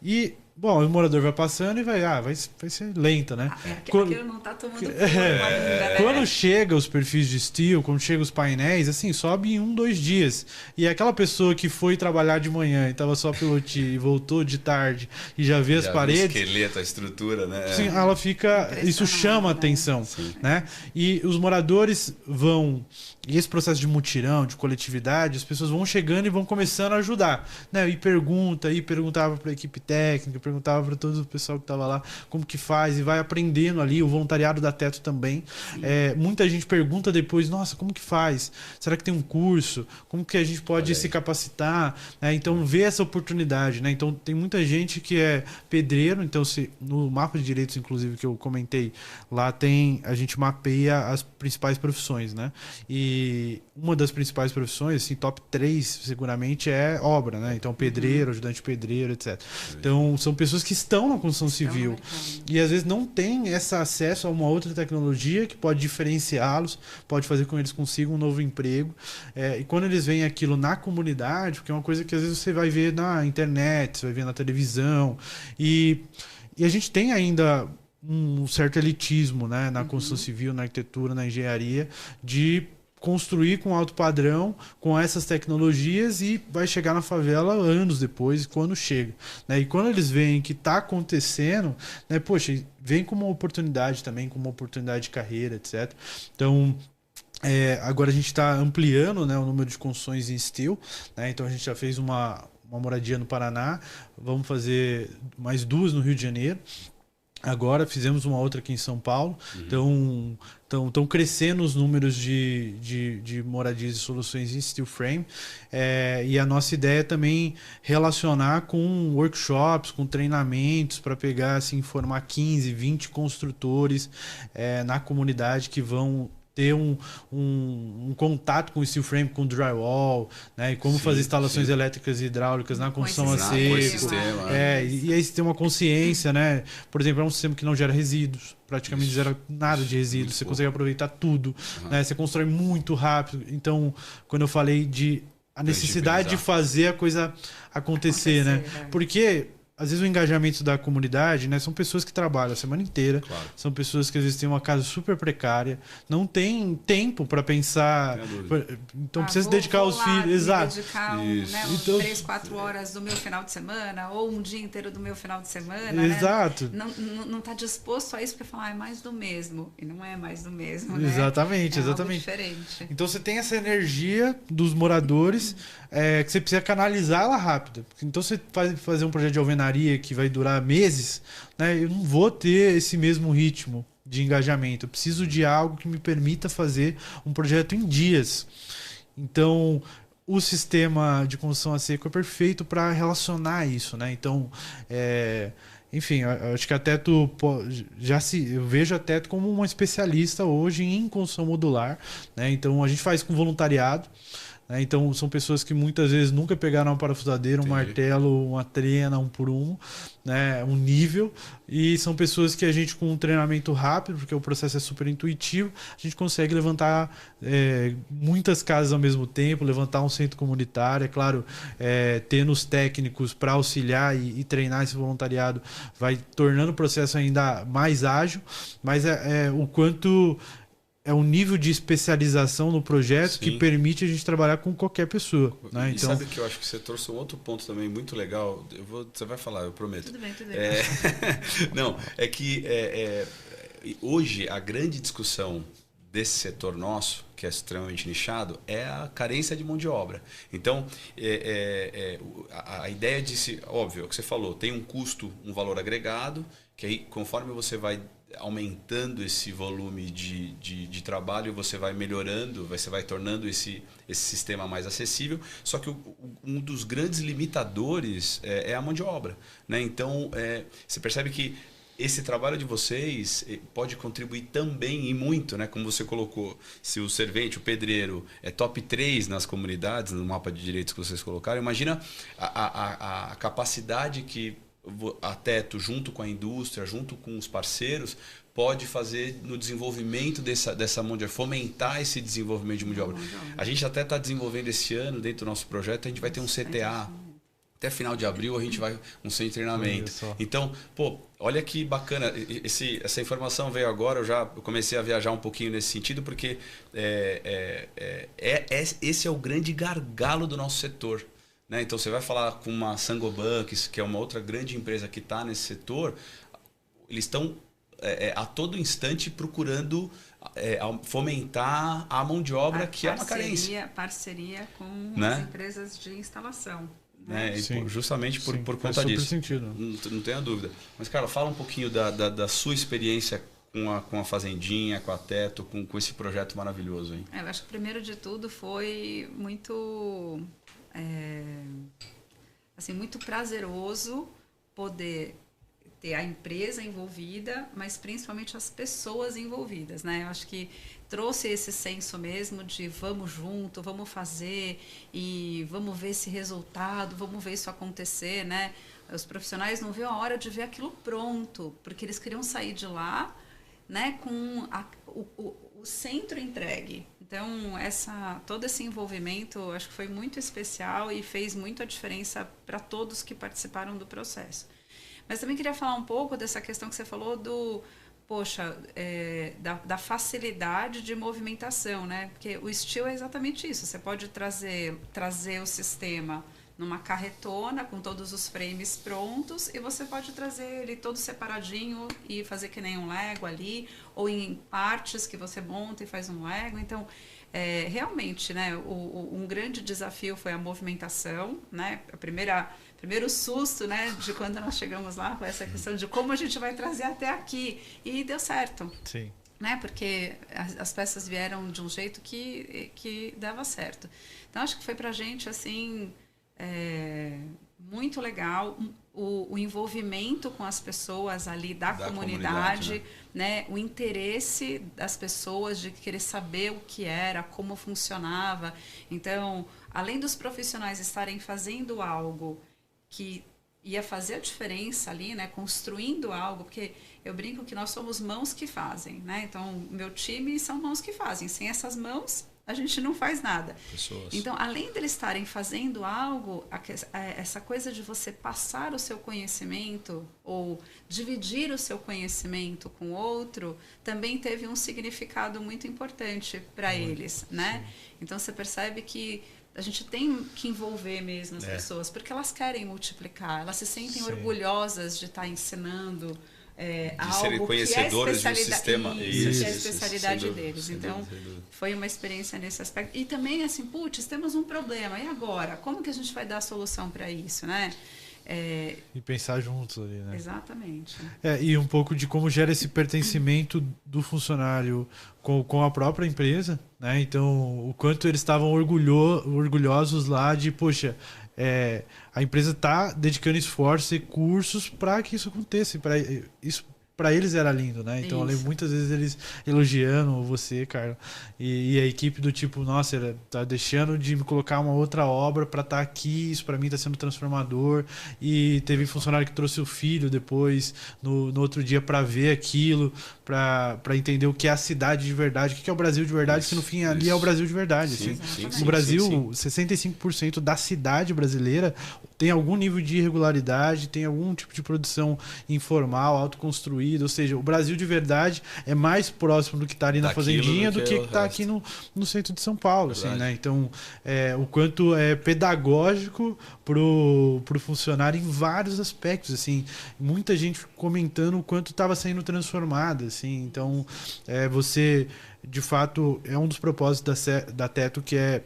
E bom, o morador vai passando e vai ser lenta, né? Aquilo não tá tomando conta, né? Quando chega os perfis de steel, quando chega os painéis, assim, sobe em 1, 2 dias. E aquela pessoa que foi trabalhar de manhã e tava só pilotir e voltou de tarde e já vê as paredes... o esqueleto, a estrutura, né? Sim, ela fica... Isso chama atenção, né? E os moradores vão... E esse processo de mutirão, de coletividade, as pessoas vão chegando e vão começando a ajudar, né? E perguntava para a equipe técnica, perguntava para todo o pessoal que estava lá como que faz, e vai aprendendo ali. O voluntariado da Teto também. Muita gente pergunta depois, nossa, como que faz? Será que tem um curso? Como que a gente pode se capacitar? Então, vê essa oportunidade, né? Então, tem muita gente que é pedreiro, então no mapa de direitos, inclusive, que eu comentei, lá a gente mapeia as principais profissões, né? E uma das principais profissões, assim, top 3 seguramente, é obra, né? Então, pedreiro, ajudante pedreiro, etc. Então, são pessoas que estão na construção civil e às vezes não têm esse acesso a uma outra tecnologia que pode diferenciá-los, pode fazer com que eles consigam um novo emprego. E quando eles veem aquilo na comunidade, porque é uma coisa que às vezes você vai ver na internet, você vai ver na televisão, e a gente tem ainda um certo elitismo, né, na construção civil, na arquitetura, na engenharia, de construir com alto padrão, com essas tecnologias, e vai chegar na favela anos depois, quando chega, né? E quando eles veem que está acontecendo, né, poxa, vem como uma oportunidade também, como uma oportunidade de carreira, etc. Então, agora a gente está ampliando, né, o número de construções em steel, né? Então a gente já fez uma moradia no Paraná, vamos fazer mais 2 no Rio de Janeiro. Agora fizemos uma outra aqui em São Paulo. Então, estão crescendo os números de moradias e soluções em steel frame. E a nossa ideia é também relacionar com workshops, com treinamentos, para pegar, assim, formar 15, 20 construtores na comunidade que vão ter um contato com o steel frame, com o drywall, né? E como fazer instalações elétricas e hidráulicas na construção a seco. E aí você tem uma consciência, né? Por exemplo, é um sistema que não gera resíduos, praticamente gera nada de resíduos, você consegue aproveitar tudo, né? Você constrói muito rápido. Então, quando eu falei a necessidade de fazer a coisa acontecer, né? Porque às vezes o engajamento da comunidade, né, são pessoas que trabalham a semana inteira, são pessoas que às vezes têm uma casa super precária, não tem tempo para pensar, então precisa se dedicar aos filhos. Exato. Dedicar então, 3, 4 horas do meu final de semana, ou um dia inteiro do meu final de semana. Exato. Né? Não está disposto a isso, porque falar é mais do mesmo, e não é mais do mesmo, né? Exatamente, exatamente. Algo diferente. Então você tem essa energia dos moradores, que você precisa canalizar ela rápido. Então você fazer um projeto de alvenaria que vai durar meses, né? Eu não vou ter esse mesmo ritmo de engajamento. Eu preciso de algo que me permita fazer um projeto em dias. Então, o sistema de construção a seco é perfeito para relacionar isso, né? Então, enfim, eu acho que a Teto eu vejo a Teto como uma especialista hoje em construção modular, né? Então, a gente faz com voluntariado. Então, são pessoas que muitas vezes nunca pegaram uma parafusadeira, um martelo, uma trena, 1 por 1, né, um nível. E são pessoas que a gente, com um treinamento rápido, porque o processo é super intuitivo, a gente consegue levantar muitas casas ao mesmo tempo, levantar um centro comunitário. É claro, tendo os técnicos para auxiliar e treinar esse voluntariado vai tornando o processo ainda mais ágil, mas o quanto é um nível de especialização no projeto Sim. que permite a gente trabalhar com qualquer pessoa. Né? E Então, sabe que eu acho que você trouxe um outro ponto também muito legal. Você vai falar, eu prometo. Tudo bem. Não, é que hoje a grande discussão desse setor nosso, que é extremamente nichado, é a carência de mão de obra. Então, a ideia de óbvio, é o que você falou, tem um custo, um valor agregado, que aí, conforme você vai aumentando esse volume de trabalho, você vai melhorando, você vai tornando esse sistema mais acessível. Só que um dos grandes limitadores é a mão de obra, né? Então, você percebe que esse trabalho de vocês pode contribuir também e muito, né? Como você colocou, se o servente, o pedreiro é top 3 nas comunidades, no mapa de direitos que vocês colocaram, imagina a capacidade que a Teto, junto com a indústria, junto com os parceiros, pode fazer no desenvolvimento dessa mão de obra, fomentar esse desenvolvimento de mão de obra. A gente até está desenvolvendo esse ano, dentro do nosso projeto, a gente vai ter um CTA. Até final de abril a gente vai um centro de treinamento. Então, olha que bacana. Essa informação veio agora, eu comecei a viajar um pouquinho nesse sentido, porque esse é o grande gargalo do nosso setor. Né? Então, você vai falar com uma Sangoban, que é uma outra grande empresa que está nesse setor, eles estão a todo instante procurando fomentar a mão de obra, que é uma carência. Parceria com né? as empresas de instalação. Né? Justamente por conta faz super disso. Sentido. Não tenha dúvida. Mas, cara, fala um pouquinho da sua experiência com a Fazendinha, com a Teto, com esse projeto maravilhoso. Hein? Eu acho que, primeiro de tudo, foi muito... muito prazeroso poder ter a empresa envolvida, mas principalmente as pessoas envolvidas, né? Eu acho que trouxe esse senso mesmo de vamos junto, vamos fazer e vamos ver esse resultado, vamos ver isso acontecer, né? Os profissionais não viam a hora de ver aquilo pronto, porque eles queriam sair de lá, né, com o centro entregue. Então, todo esse envolvimento, acho que foi muito especial e fez muito a diferença para todos que participaram do processo. Mas também queria falar um pouco dessa questão que você falou da facilidade de movimentação, né? Porque o steel é exatamente isso. Você pode trazer o sistema numa carretona com todos os frames prontos e você pode trazer ele todo separadinho e fazer que nem um Lego ali, ou em partes que você monta e faz um Lego. Então, realmente, né, um grande desafio foi a movimentação, né? Primeiro susto, né, de quando nós chegamos lá, com essa questão de como a gente vai trazer até aqui. E deu certo. Sim. Né, porque as peças vieram de um jeito que dava certo. Então, acho que foi pra gente, assim, muito legal o envolvimento com as pessoas ali da comunidade, né? O interesse das pessoas de querer saber o que era, como funcionava. Então, além dos profissionais estarem fazendo algo que ia fazer a diferença ali, né? Construindo algo, porque eu brinco que nós somos mãos que fazem, né? Então, meu time são mãos que fazem. Sem essas mãos, a gente não faz nada. Pessoas. Então, além deles estarem fazendo algo, essa coisa de você passar o seu conhecimento ou dividir o seu conhecimento com outro, também teve um significado muito importante para eles, né? Sim. Então, você percebe que a gente tem que envolver mesmo as pessoas, porque elas querem multiplicar, elas se sentem orgulhosas de estar ensinando de serem conhecedores de um sistema. Isso, é a especialidade deles. Então, foi uma experiência nesse aspecto. E também, assim, temos um problema. E agora? Como que a gente vai dar a solução para isso, né? E pensar juntos ali, né? Exatamente. E um pouco de como gera esse pertencimento do funcionário com a própria empresa, né? Então, o quanto eles estavam orgulhosos lá de, poxa, a empresa está dedicando esforços e recursos para que isso aconteça. Para eles era lindo, né? Então, eu lembro muitas vezes eles elogiando você, Carla, e a equipe do tipo, nossa, ela tá deixando de me colocar uma outra obra para estar aqui, isso para mim tá sendo transformador. E teve funcionário que trouxe o filho depois, no outro dia, para ver aquilo. para entender o que é a cidade de verdade, o que é o Brasil de verdade, Isso, que no fim ali isso. é o Brasil de verdade. Sim, Assim. sim, No Brasil, sim. 65% da cidade brasileira tem algum nível de irregularidade, tem algum tipo de produção informal, autoconstruída, ou seja, o Brasil de verdade é mais próximo do que está ali na Daquilo fazendinha do que o está resto. aqui no centro de São Paulo. Assim, Verdade. né? Então, o quanto é pedagógico pro funcionário em vários aspectos. Assim, muita gente comentando o quanto estava sendo transformada. Assim. Então, você, de fato, é um dos propósitos da Teto, que é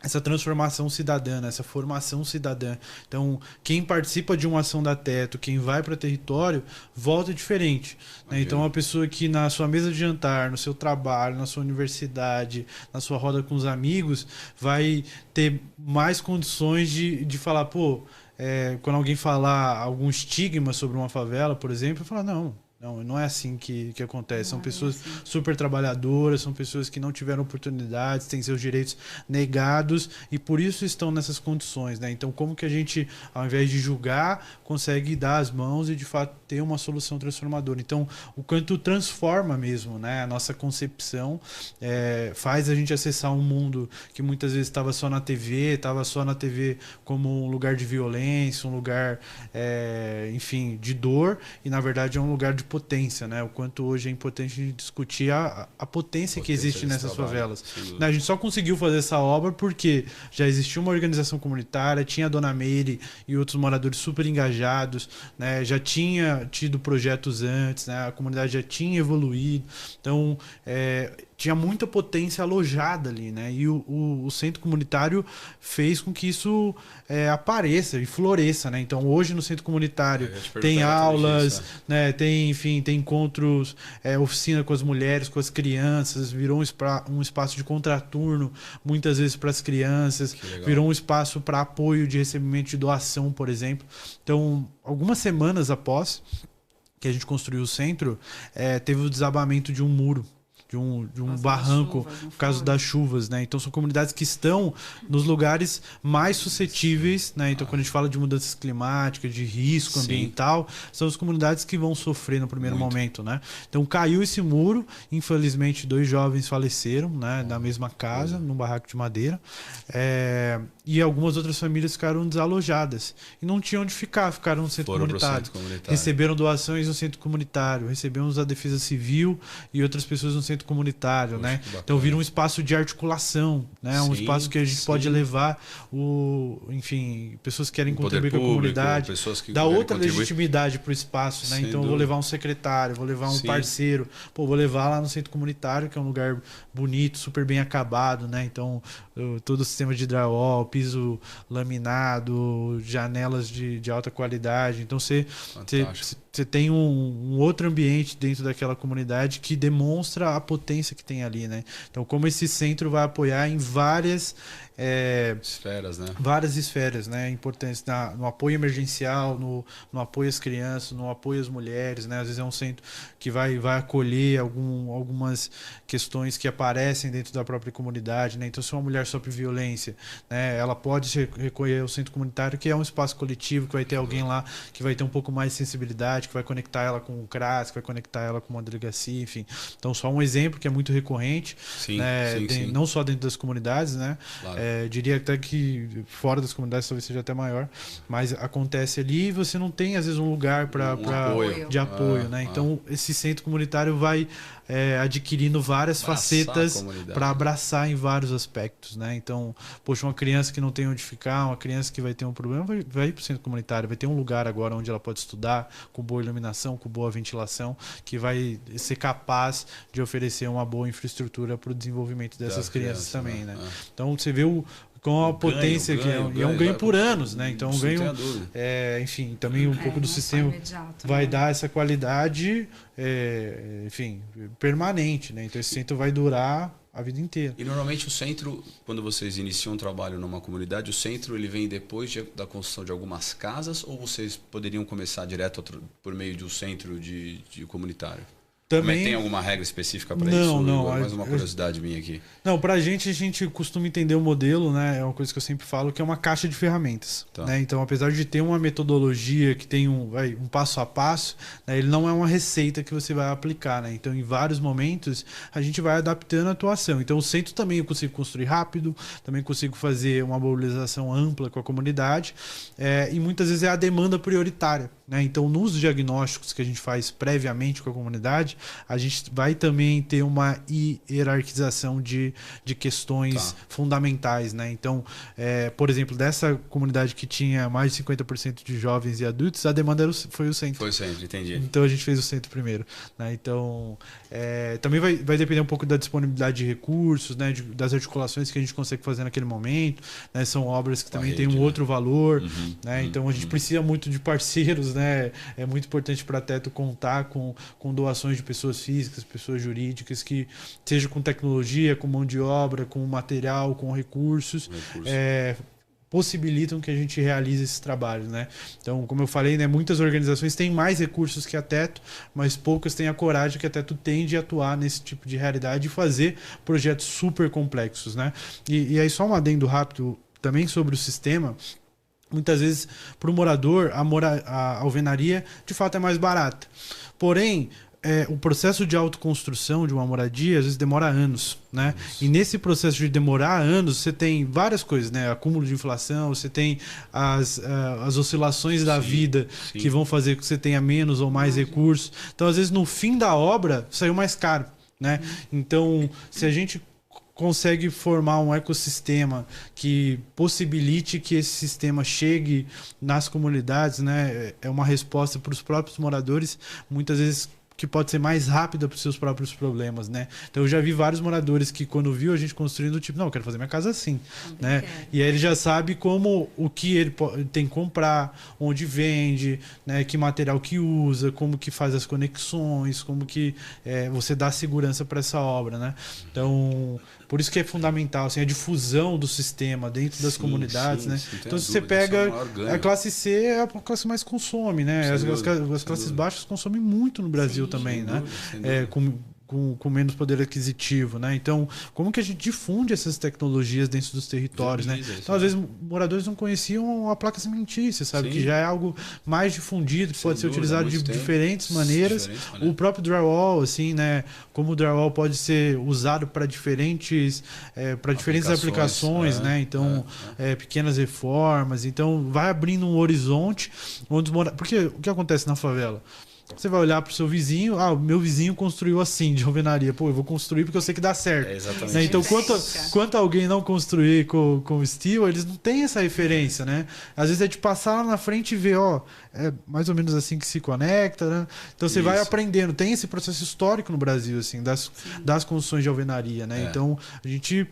essa transformação cidadã, essa formação cidadã. Então, quem participa de uma ação da Teto, quem vai para o território, volta diferente. Né? Então, uma pessoa que na sua mesa de jantar, no seu trabalho, na sua universidade, na sua roda com os amigos, vai ter mais condições de falar, pô, quando alguém falar algum estigma sobre uma favela, por exemplo, falar, não é assim que acontece. São pessoas super trabalhadoras, são pessoas que não tiveram oportunidades, têm seus direitos negados e por isso estão nessas condições. Né? Então, como que a gente, ao invés de julgar, consegue dar as mãos e, de fato, ter uma solução transformadora? Então, o quanto transforma mesmo, né? A nossa concepção, faz a gente acessar um mundo que muitas vezes estava só na TV, como um lugar de violência, um lugar, enfim, de dor, e, na verdade, é um lugar de potência, né? O quanto hoje é importante discutir a potência que existe nessas favelas. A gente só conseguiu fazer essa obra porque já existia uma organização comunitária, tinha a Dona Meire e outros moradores super engajados, né? Já tinha tido projetos antes, né? A comunidade já tinha evoluído, então tinha muita potência alojada ali, né? E o centro comunitário fez com que isso apareça e floresça, né? Então hoje no centro comunitário tem aulas, né? Tem encontros, oficina com as mulheres, com as crianças, virou um espaço de contraturno, muitas vezes para as crianças, virou um espaço para apoio de recebimento de doação, por exemplo. Então, algumas semanas após que a gente construiu o centro, teve o desabamento de um muro, de um barranco, por causa das chuvas, né? Então são comunidades que estão nos lugares mais suscetíveis, né? Então quando a gente fala de mudanças climáticas, de risco ambiental, são as comunidades que vão sofrer no primeiro momento, né? Então caiu esse muro, infelizmente 2 jovens faleceram, né? Na mesma casa, num barraco de madeira, e algumas outras famílias ficaram desalojadas e não tinham onde ficar, ficaram no centro comunitário. Receberam doações no centro comunitário, recebemos a Defesa Civil e outras pessoas no centro comunitário, né? Então vira um espaço de articulação, né? Um espaço que a gente pode levar pessoas que querem contribuir com a comunidade, dar outra legitimidade para o espaço, né? Então eu vou levar um secretário, vou levar um parceiro, vou levar lá no centro comunitário, que é um lugar bonito, super bem acabado, né? Então todo o sistema de drywall, piso laminado, janelas de alta qualidade. Então você tem um outro ambiente dentro daquela comunidade que demonstra a potência que tem ali, né? Então, como esse centro vai apoiar em várias esferas, né? Várias esferas, né? Importantes no apoio emergencial, no apoio às crianças, no apoio às mulheres, né? Às vezes é um centro que vai acolher algumas questões que aparecem dentro da própria comunidade, né? Então, se uma mulher sofre violência, né? Ela pode recorrer ao centro comunitário, que é um espaço coletivo, que vai ter alguém lá que vai ter um pouco mais de sensibilidade, que vai conectar ela com o CRAS, que vai conectar ela com uma delegacia, enfim. Então, só um exemplo que é muito recorrente, né? Não só dentro das comunidades, né? Claro. Diria até que fora das comunidades talvez seja até maior, mas acontece ali e você não tem, às vezes, um lugar de apoio, né? Então, esse centro comunitário vai adquirindo várias facetas para abraçar em vários aspectos, né? Então, poxa, uma criança que não tem onde ficar, uma criança que vai ter um problema, vai ir para o centro comunitário, vai ter um lugar agora onde ela pode estudar, com boa iluminação, com boa ventilação, que vai ser capaz de oferecer uma boa infraestrutura para o desenvolvimento dessas crianças também, né? Então, você vê com a potência que é um ganho por anos, né? Então, um ganho, enfim, também um pouco do sistema vai dar essa qualidade, enfim, permanente, né? Então, esse centro vai durar a vida inteira. E normalmente o centro, quando vocês iniciam um trabalho numa comunidade, o centro ele vem depois da construção de algumas casas, ou vocês poderiam começar direto por meio de um centro de comunitário? Também... Tem alguma regra específica para Não, isso? não. Mais uma curiosidade minha aqui. Não, pra gente, a gente costuma entender o modelo, né? É uma coisa que eu sempre falo, que é uma caixa de ferramentas. Tá. Né? Então, apesar de ter uma metodologia que tem um passo a passo, né? Ele não é uma receita que você vai aplicar, né? Então, em vários momentos, a gente vai adaptando a atuação. Então, o centro também eu consigo construir rápido, também consigo fazer uma mobilização ampla com a comunidade, e muitas vezes é a demanda prioritária. Né? Então, nos diagnósticos que a gente faz previamente com a comunidade, a gente vai também ter uma hierarquização de questões fundamentais. Né? Então, por exemplo, dessa comunidade que tinha mais de 50% de jovens e adultos, a demanda foi o centro. Foi o centro, entendi. Então, a gente fez o centro primeiro. Né? Então, também vai depender um pouco da disponibilidade de recursos, né? Das articulações que a gente consegue fazer naquele momento. Né? São obras que também têm um outro valor. Né? Então, a gente precisa muito de parceiros, né? É muito importante para a Teto contar com doações de pessoas físicas, pessoas jurídicas, que seja com tecnologia, com mão de obra, com material, com recursos, possibilitam que a gente realize esses trabalhos. Né? Então, como eu falei, né, muitas organizações têm mais recursos que a Teto, mas poucas têm a coragem que a Teto tem de atuar nesse tipo de realidade e fazer projetos super complexos. Né? E aí, só um adendo rápido também sobre o sistema. Muitas vezes, para o morador, a alvenaria de fato é mais barata. Porém, o processo de autoconstrução de uma moradia às vezes demora anos. Né? E nesse processo de demorar anos, você tem várias coisas, né? Acúmulo de inflação, você tem as oscilações da vida que vão fazer com que você tenha menos ou mais recursos. Então, às vezes, no fim da obra, saiu mais caro. Né? Então, se a gente consegue formar um ecossistema que possibilite que esse sistema chegue nas comunidades, né? É uma resposta para os próprios moradores, muitas vezes que pode ser mais rápida para os seus próprios problemas, né? Então eu já vi vários moradores que quando viu a gente construindo, tipo, não, eu quero fazer minha casa assim, né? E aí ele já sabe o que ele tem que comprar, onde vende, né? Que material que usa, como que faz as conexões, como que você dá segurança para essa obra, né? Então, por isso que é fundamental assim, a difusão do sistema dentro das comunidades, né? Então, se você pega a classe C, é a classe mais consome, né? As classes baixas consomem muito no Brasil também, né? Com menos poder aquisitivo, né? Então, como que a gente difunde essas tecnologias dentro dos territórios, né? Então, às vezes, moradores não conheciam a placa cimentícia, sabe? Que já é algo mais difundido, que pode ser utilizado de diferentes maneiras. O próprio drywall, assim, né? Como o drywall pode ser usado para diferentes aplicações, né? Então, pequenas reformas. Então, vai abrindo um horizonte onde porque o que acontece na favela? Você vai olhar para o seu vizinho, o meu vizinho construiu assim, de alvenaria. Pô, eu vou construir porque eu sei que dá certo. Exatamente. Né? Então, quanto alguém não construir com steel, eles não têm essa referência, né? Às vezes é de passar lá na frente e ver, é mais ou menos assim que se conecta, né? Então, você vai aprendendo. Tem esse processo histórico no Brasil, assim, das construções de alvenaria, né? Então, a gente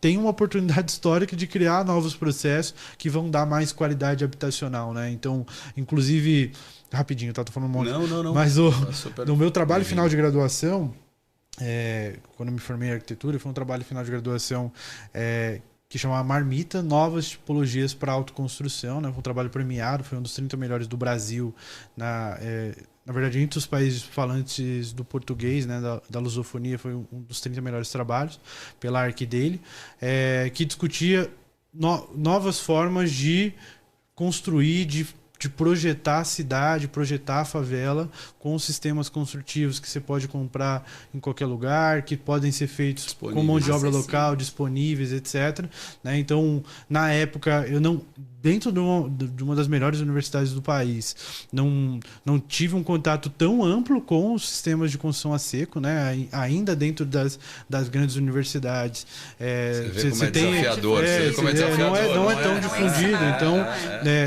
tem uma oportunidade histórica de criar novos processos que vão dar mais qualidade habitacional, né? Então, inclusive... Rapidinho, tá? Tô falando um monte. Não. Mas no meu trabalho final de graduação, quando eu me formei em arquitetura, foi um trabalho final de graduação que chamava Marmita, Novas Tipologias para Autoconstrução. Né? Foi um trabalho premiado, foi um dos 30 melhores do Brasil, na verdade, entre os países falantes do português, né, da lusofonia, foi um dos 30 melhores trabalhos, pela Arquidele, que discutia novas formas de construir, de projetar a cidade, projetar a favela com sistemas construtivos que você pode comprar em qualquer lugar, que podem ser feitos com mão de obra local, disponíveis, etc. Né? Então, na época, dentro de uma das melhores universidades do país, não tive um contato tão amplo com os sistemas de construção a seco, né? Ainda dentro das grandes universidades. Você vê como é desafiador. Não é tão difundido. Então,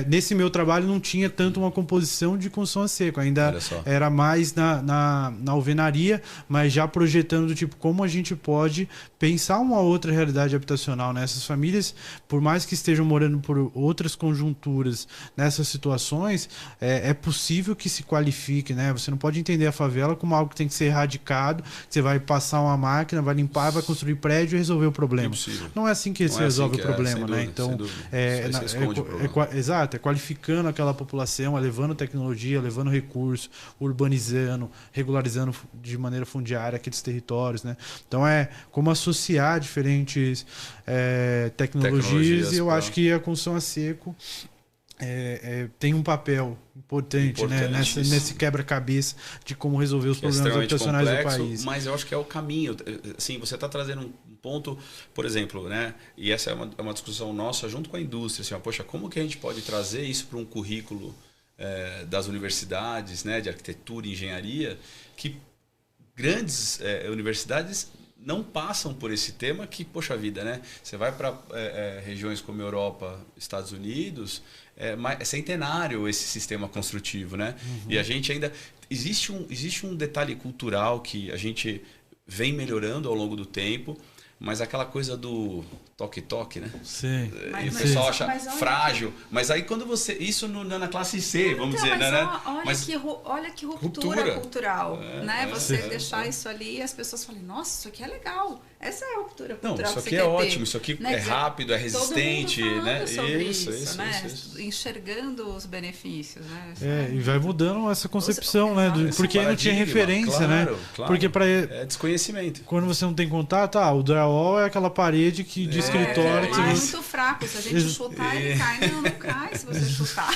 nesse meu trabalho não tinha tanto uma composição de construção a seco. Ainda era mais na alvenaria, mas já projetando do tipo como a gente pode pensar uma outra realidade habitacional. Né? Essas famílias, por mais que estejam morando por outras conjunturas nessas situações, é possível que se qualifique, né? Você não pode entender a favela como algo que tem que ser erradicado, que você vai passar uma máquina, vai limpar, vai construir prédio e resolver o problema. Não é assim que se resolve o problema, né? Então, exato, é qualificando aquela pela população, é levando tecnologia, levando recurso, urbanizando, regularizando de maneira fundiária aqueles territórios, né? Então é como associar diferentes tecnologias, e eu acho que a construção a seco tem um papel importante, né? Nesse quebra-cabeça de como resolver os problemas habitacionais do país. Mas eu acho que é o caminho. Assim, você está trazendo um ponto, por exemplo, né? E essa é uma discussão nossa junto com a indústria. Assim, poxa, como que a gente pode trazer isso para um currículo das universidades, né? De arquitetura e engenharia, que grandes universidades não passam por esse tema que, poxa vida, né? Você vai para regiões como Europa, Estados Unidos, é centenário esse sistema construtivo, né? Uhum. E a gente ainda... Existe um detalhe cultural que a gente vem melhorando ao longo do tempo, mas aquela coisa do toque-toque, né? Sim. E o pessoal acha frágil. Mas aí quando você... Isso na classe C, vamos dizer, né? Olha que ruptura cultural, né? Você deixar isso ali e as pessoas falam, nossa, isso aqui é legal. Essa é a ruptura cultural. Não, isso aqui é ótimo, isso aqui é rápido, é resistente, né? Isso, né? Enxergando os benefícios, né? E vai mudando essa concepção, né? Porque aí não tinha referência, né? Claro. Porque é desconhecimento. Quando você não tem contato, o drywall é aquela parede de escritório. É muito fraco. Se a gente chutar, ele cai. Não cai se você chutar.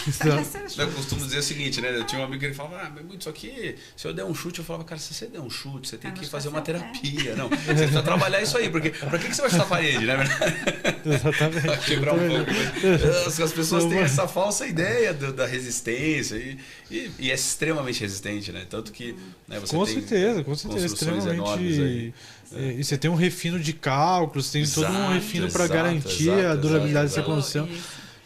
Eu costumo dizer o seguinte, né? Eu tinha um amigo que ele falava, mas muito isso aqui, se eu der um chute, eu falava, cara, se você der um chute, você tem que fazer uma terapia. Não, você precisa trabalhar isso aí, porque pra que você vai chutar a parede, né? Exatamente. Quebrar um pouco. As pessoas têm essa falsa ideia da resistência e é extremamente resistente, né? Tanto que você com tem certeza, construções enormes aí. E você tem um refino de cálculos, tem todo um refino para garantir a durabilidade dessa construção.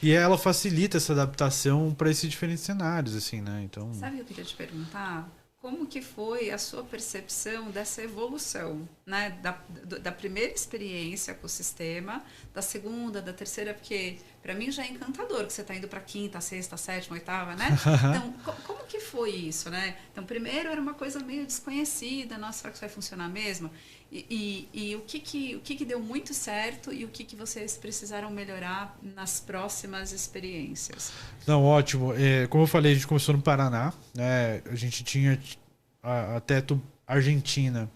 E ela facilita essa adaptação para esses diferentes cenários, assim, né? Então... Sabe o que eu queria te perguntar? Como que foi a sua percepção dessa evolução, né? Da primeira experiência com o sistema, da segunda, da terceira, porque para mim já é encantador que você está indo para a quinta, sexta, sétima, oitava, né? Então, como que foi isso, né? Então, primeiro era uma coisa meio desconhecida, nossa, será que isso vai funcionar mesmo? E o que deu muito certo e o que vocês precisaram melhorar nas próximas experiências? Não, ótimo. Como eu falei, a gente começou no Paraná, né? A gente tinha a Teto Argentina.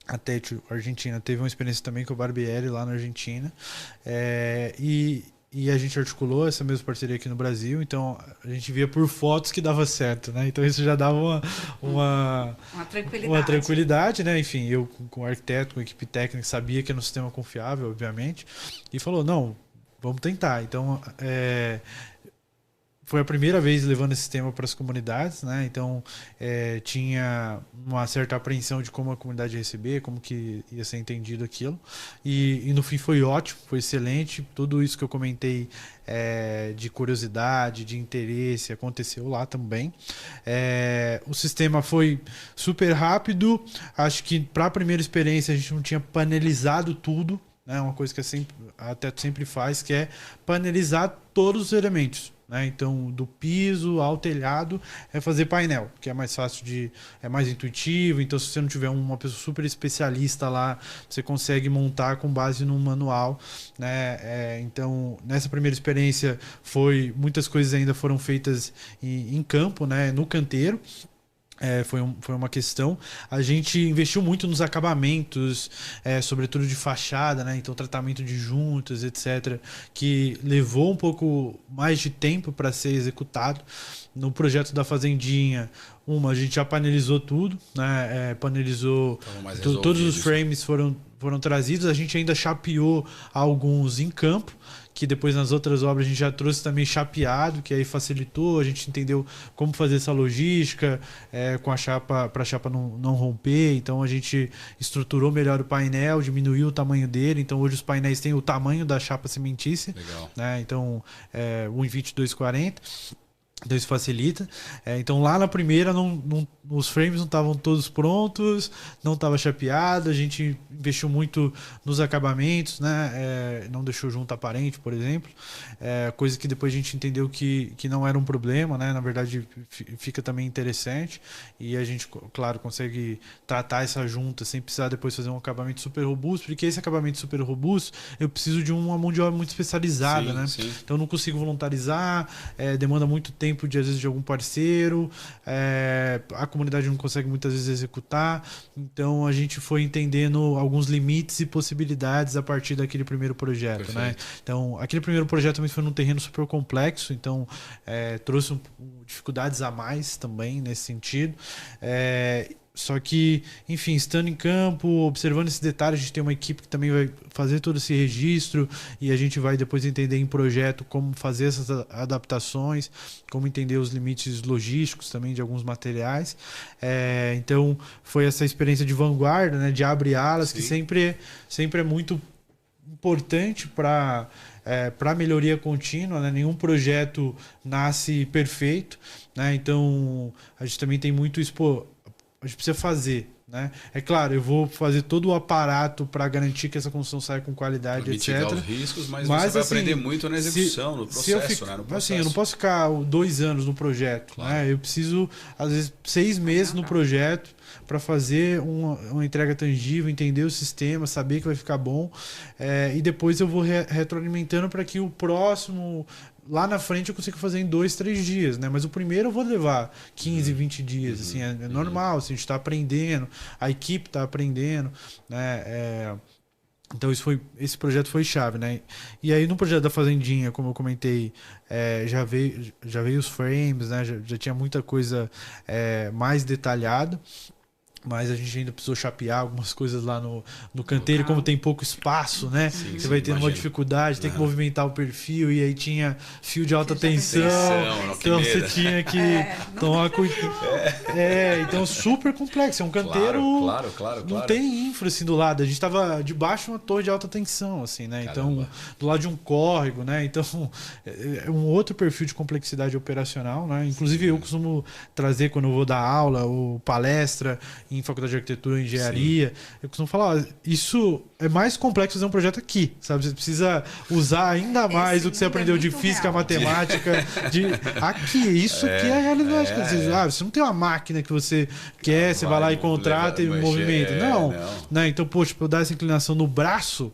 A Teto Argentina teve uma experiência também com o Barbieri lá na Argentina. E a gente articulou essa mesma parceria aqui no Brasil, então a gente via por fotos que dava certo, né? Então isso já dava uma tranquilidade, né? Enfim, eu com o arquiteto, com a equipe técnica, sabia que era um sistema confiável, obviamente, e falou, não, vamos tentar. Então, foi a primeira vez levando esse sistema para as comunidades, né? Então tinha uma certa apreensão de como a comunidade ia receber, como que ia ser entendido aquilo. E no fim foi ótimo, foi excelente. Tudo isso que eu comentei de curiosidade, de interesse, aconteceu lá também. O sistema foi super rápido. Acho que para a primeira experiência a gente não tinha panelizado tudo, né? Uma coisa que a Teto sempre faz, que é panelizar todos os elementos. Então, do piso ao telhado é fazer painel, que é mais fácil é mais intuitivo. Então, se você não tiver uma pessoa super especialista lá, você consegue montar com base num manual, né? Então, nessa primeira experiência, muitas coisas ainda foram feitas em campo, né? No canteiro. Foi uma questão. A gente investiu muito nos acabamentos, sobretudo de fachada, né? Então tratamento de juntas, etc., que levou um pouco mais de tempo para ser executado. No projeto da Fazendinha, a gente já panelizou tudo, né? Panelizou todos os frames foram trazidos. A gente ainda chapeou alguns em campo, que depois nas outras obras a gente já trouxe também chapeado, que aí facilitou, a gente entendeu como fazer essa logística com a chapa, para a chapa não romper. Então a gente estruturou melhor o painel, diminuiu o tamanho dele. Então hoje os painéis têm o tamanho da chapa cimentícia. Legal. Né? Então 1,20, 2,40. Então isso facilita. Então lá na primeira os frames não estavam todos prontos, não estava chapeado, a gente investiu muito nos acabamentos, né? Não deixou junta aparente, por exemplo, coisa que depois a gente entendeu que não era um problema, né? Na verdade fica também interessante e a gente, claro, consegue tratar essa junta sem precisar depois fazer um acabamento super robusto, porque esse acabamento super robusto eu preciso de uma mão de obra muito especializada, sim, né? Sim. Então eu não consigo voluntarizar, demanda muito tempo tempo, às vezes, de algum parceiro, a comunidade não consegue muitas vezes executar, então a gente foi entendendo alguns limites e possibilidades a partir daquele primeiro projeto, né? Então, aquele primeiro projeto também foi num terreno super complexo, então trouxe dificuldades a mais também nesse sentido. Só que, enfim, estando em campo, observando esses detalhes, a gente tem uma equipe que também vai fazer todo esse registro e a gente vai depois entender em projeto como fazer essas adaptações, como entender os limites logísticos também de alguns materiais. Então, foi essa experiência de vanguarda, né, de abre alas, que sempre é muito importante para a melhoria contínua, né? Nenhum projeto nasce perfeito, né? Então, a gente também tem muito isso, a gente precisa fazer, né? É claro, eu vou fazer todo o aparato para garantir que essa construção saia com qualidade, pra etc. mitigar os riscos, mas você vai aprender muito na execução, no processo, né? No processo. Eu não posso ficar 2 anos no projeto, claro, né? Eu preciso, às vezes, 6 meses no projeto para fazer uma entrega tangível, entender o sistema, saber que vai ficar bom, e depois eu vou retroalimentando para que o próximo... Lá na frente eu consigo fazer em 2, 3 dias, né? Mas o primeiro eu vou levar 15, 20 dias, assim, é normal, assim, a gente está aprendendo, a equipe está aprendendo, né? Então esse projeto foi chave, né? E aí no projeto da Fazendinha, como eu comentei, já veio os frames, né? Já tinha muita coisa mais detalhada. Mas a gente ainda precisou chapear algumas coisas lá no canteiro, como tem pouco espaço, né? Você vai tendo uma dificuldade, tem que movimentar o perfil, e aí tinha fio de alta tensão, então você tinha que tomar cuidado. Então super complexo, é um canteiro, claro. Não tem infra assim do lado, a gente estava debaixo de uma torre de alta tensão, assim, né? Então, do lado de um córrego, né? Então, é um outro perfil de complexidade operacional, né? Inclusive eu costumo trazer, quando eu vou dar aula ou palestra em faculdade de arquitetura e engenharia, eu costumo falar, isso é mais complexo fazer um projeto aqui, sabe? Você precisa usar ainda mais o que você aprendeu de física, matemática, aqui, isso aqui é a realidade. Você não tem uma máquina que você quer, você vai lá e contrata e movimenta. Não. Né? Então, poxa, para eu dar essa inclinação no braço,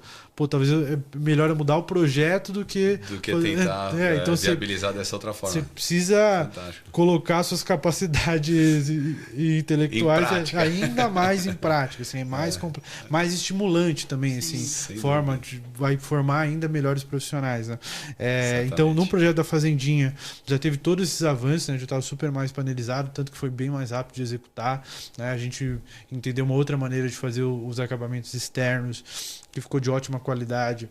talvez é melhor eu mudar o projeto do que tentar então viabilizar dessa outra forma. Você precisa colocar suas capacidades intelectuais ainda mais em prática, assim, mais estimulante também, assim, vai formar ainda melhores profissionais, né? Então, no projeto da Fazendinha já teve todos esses avanços, né? Já estava super mais panelizado, tanto que foi bem mais rápido de executar, né? A gente entendeu uma outra maneira de fazer os acabamentos externos, que ficou de ótima qualidade,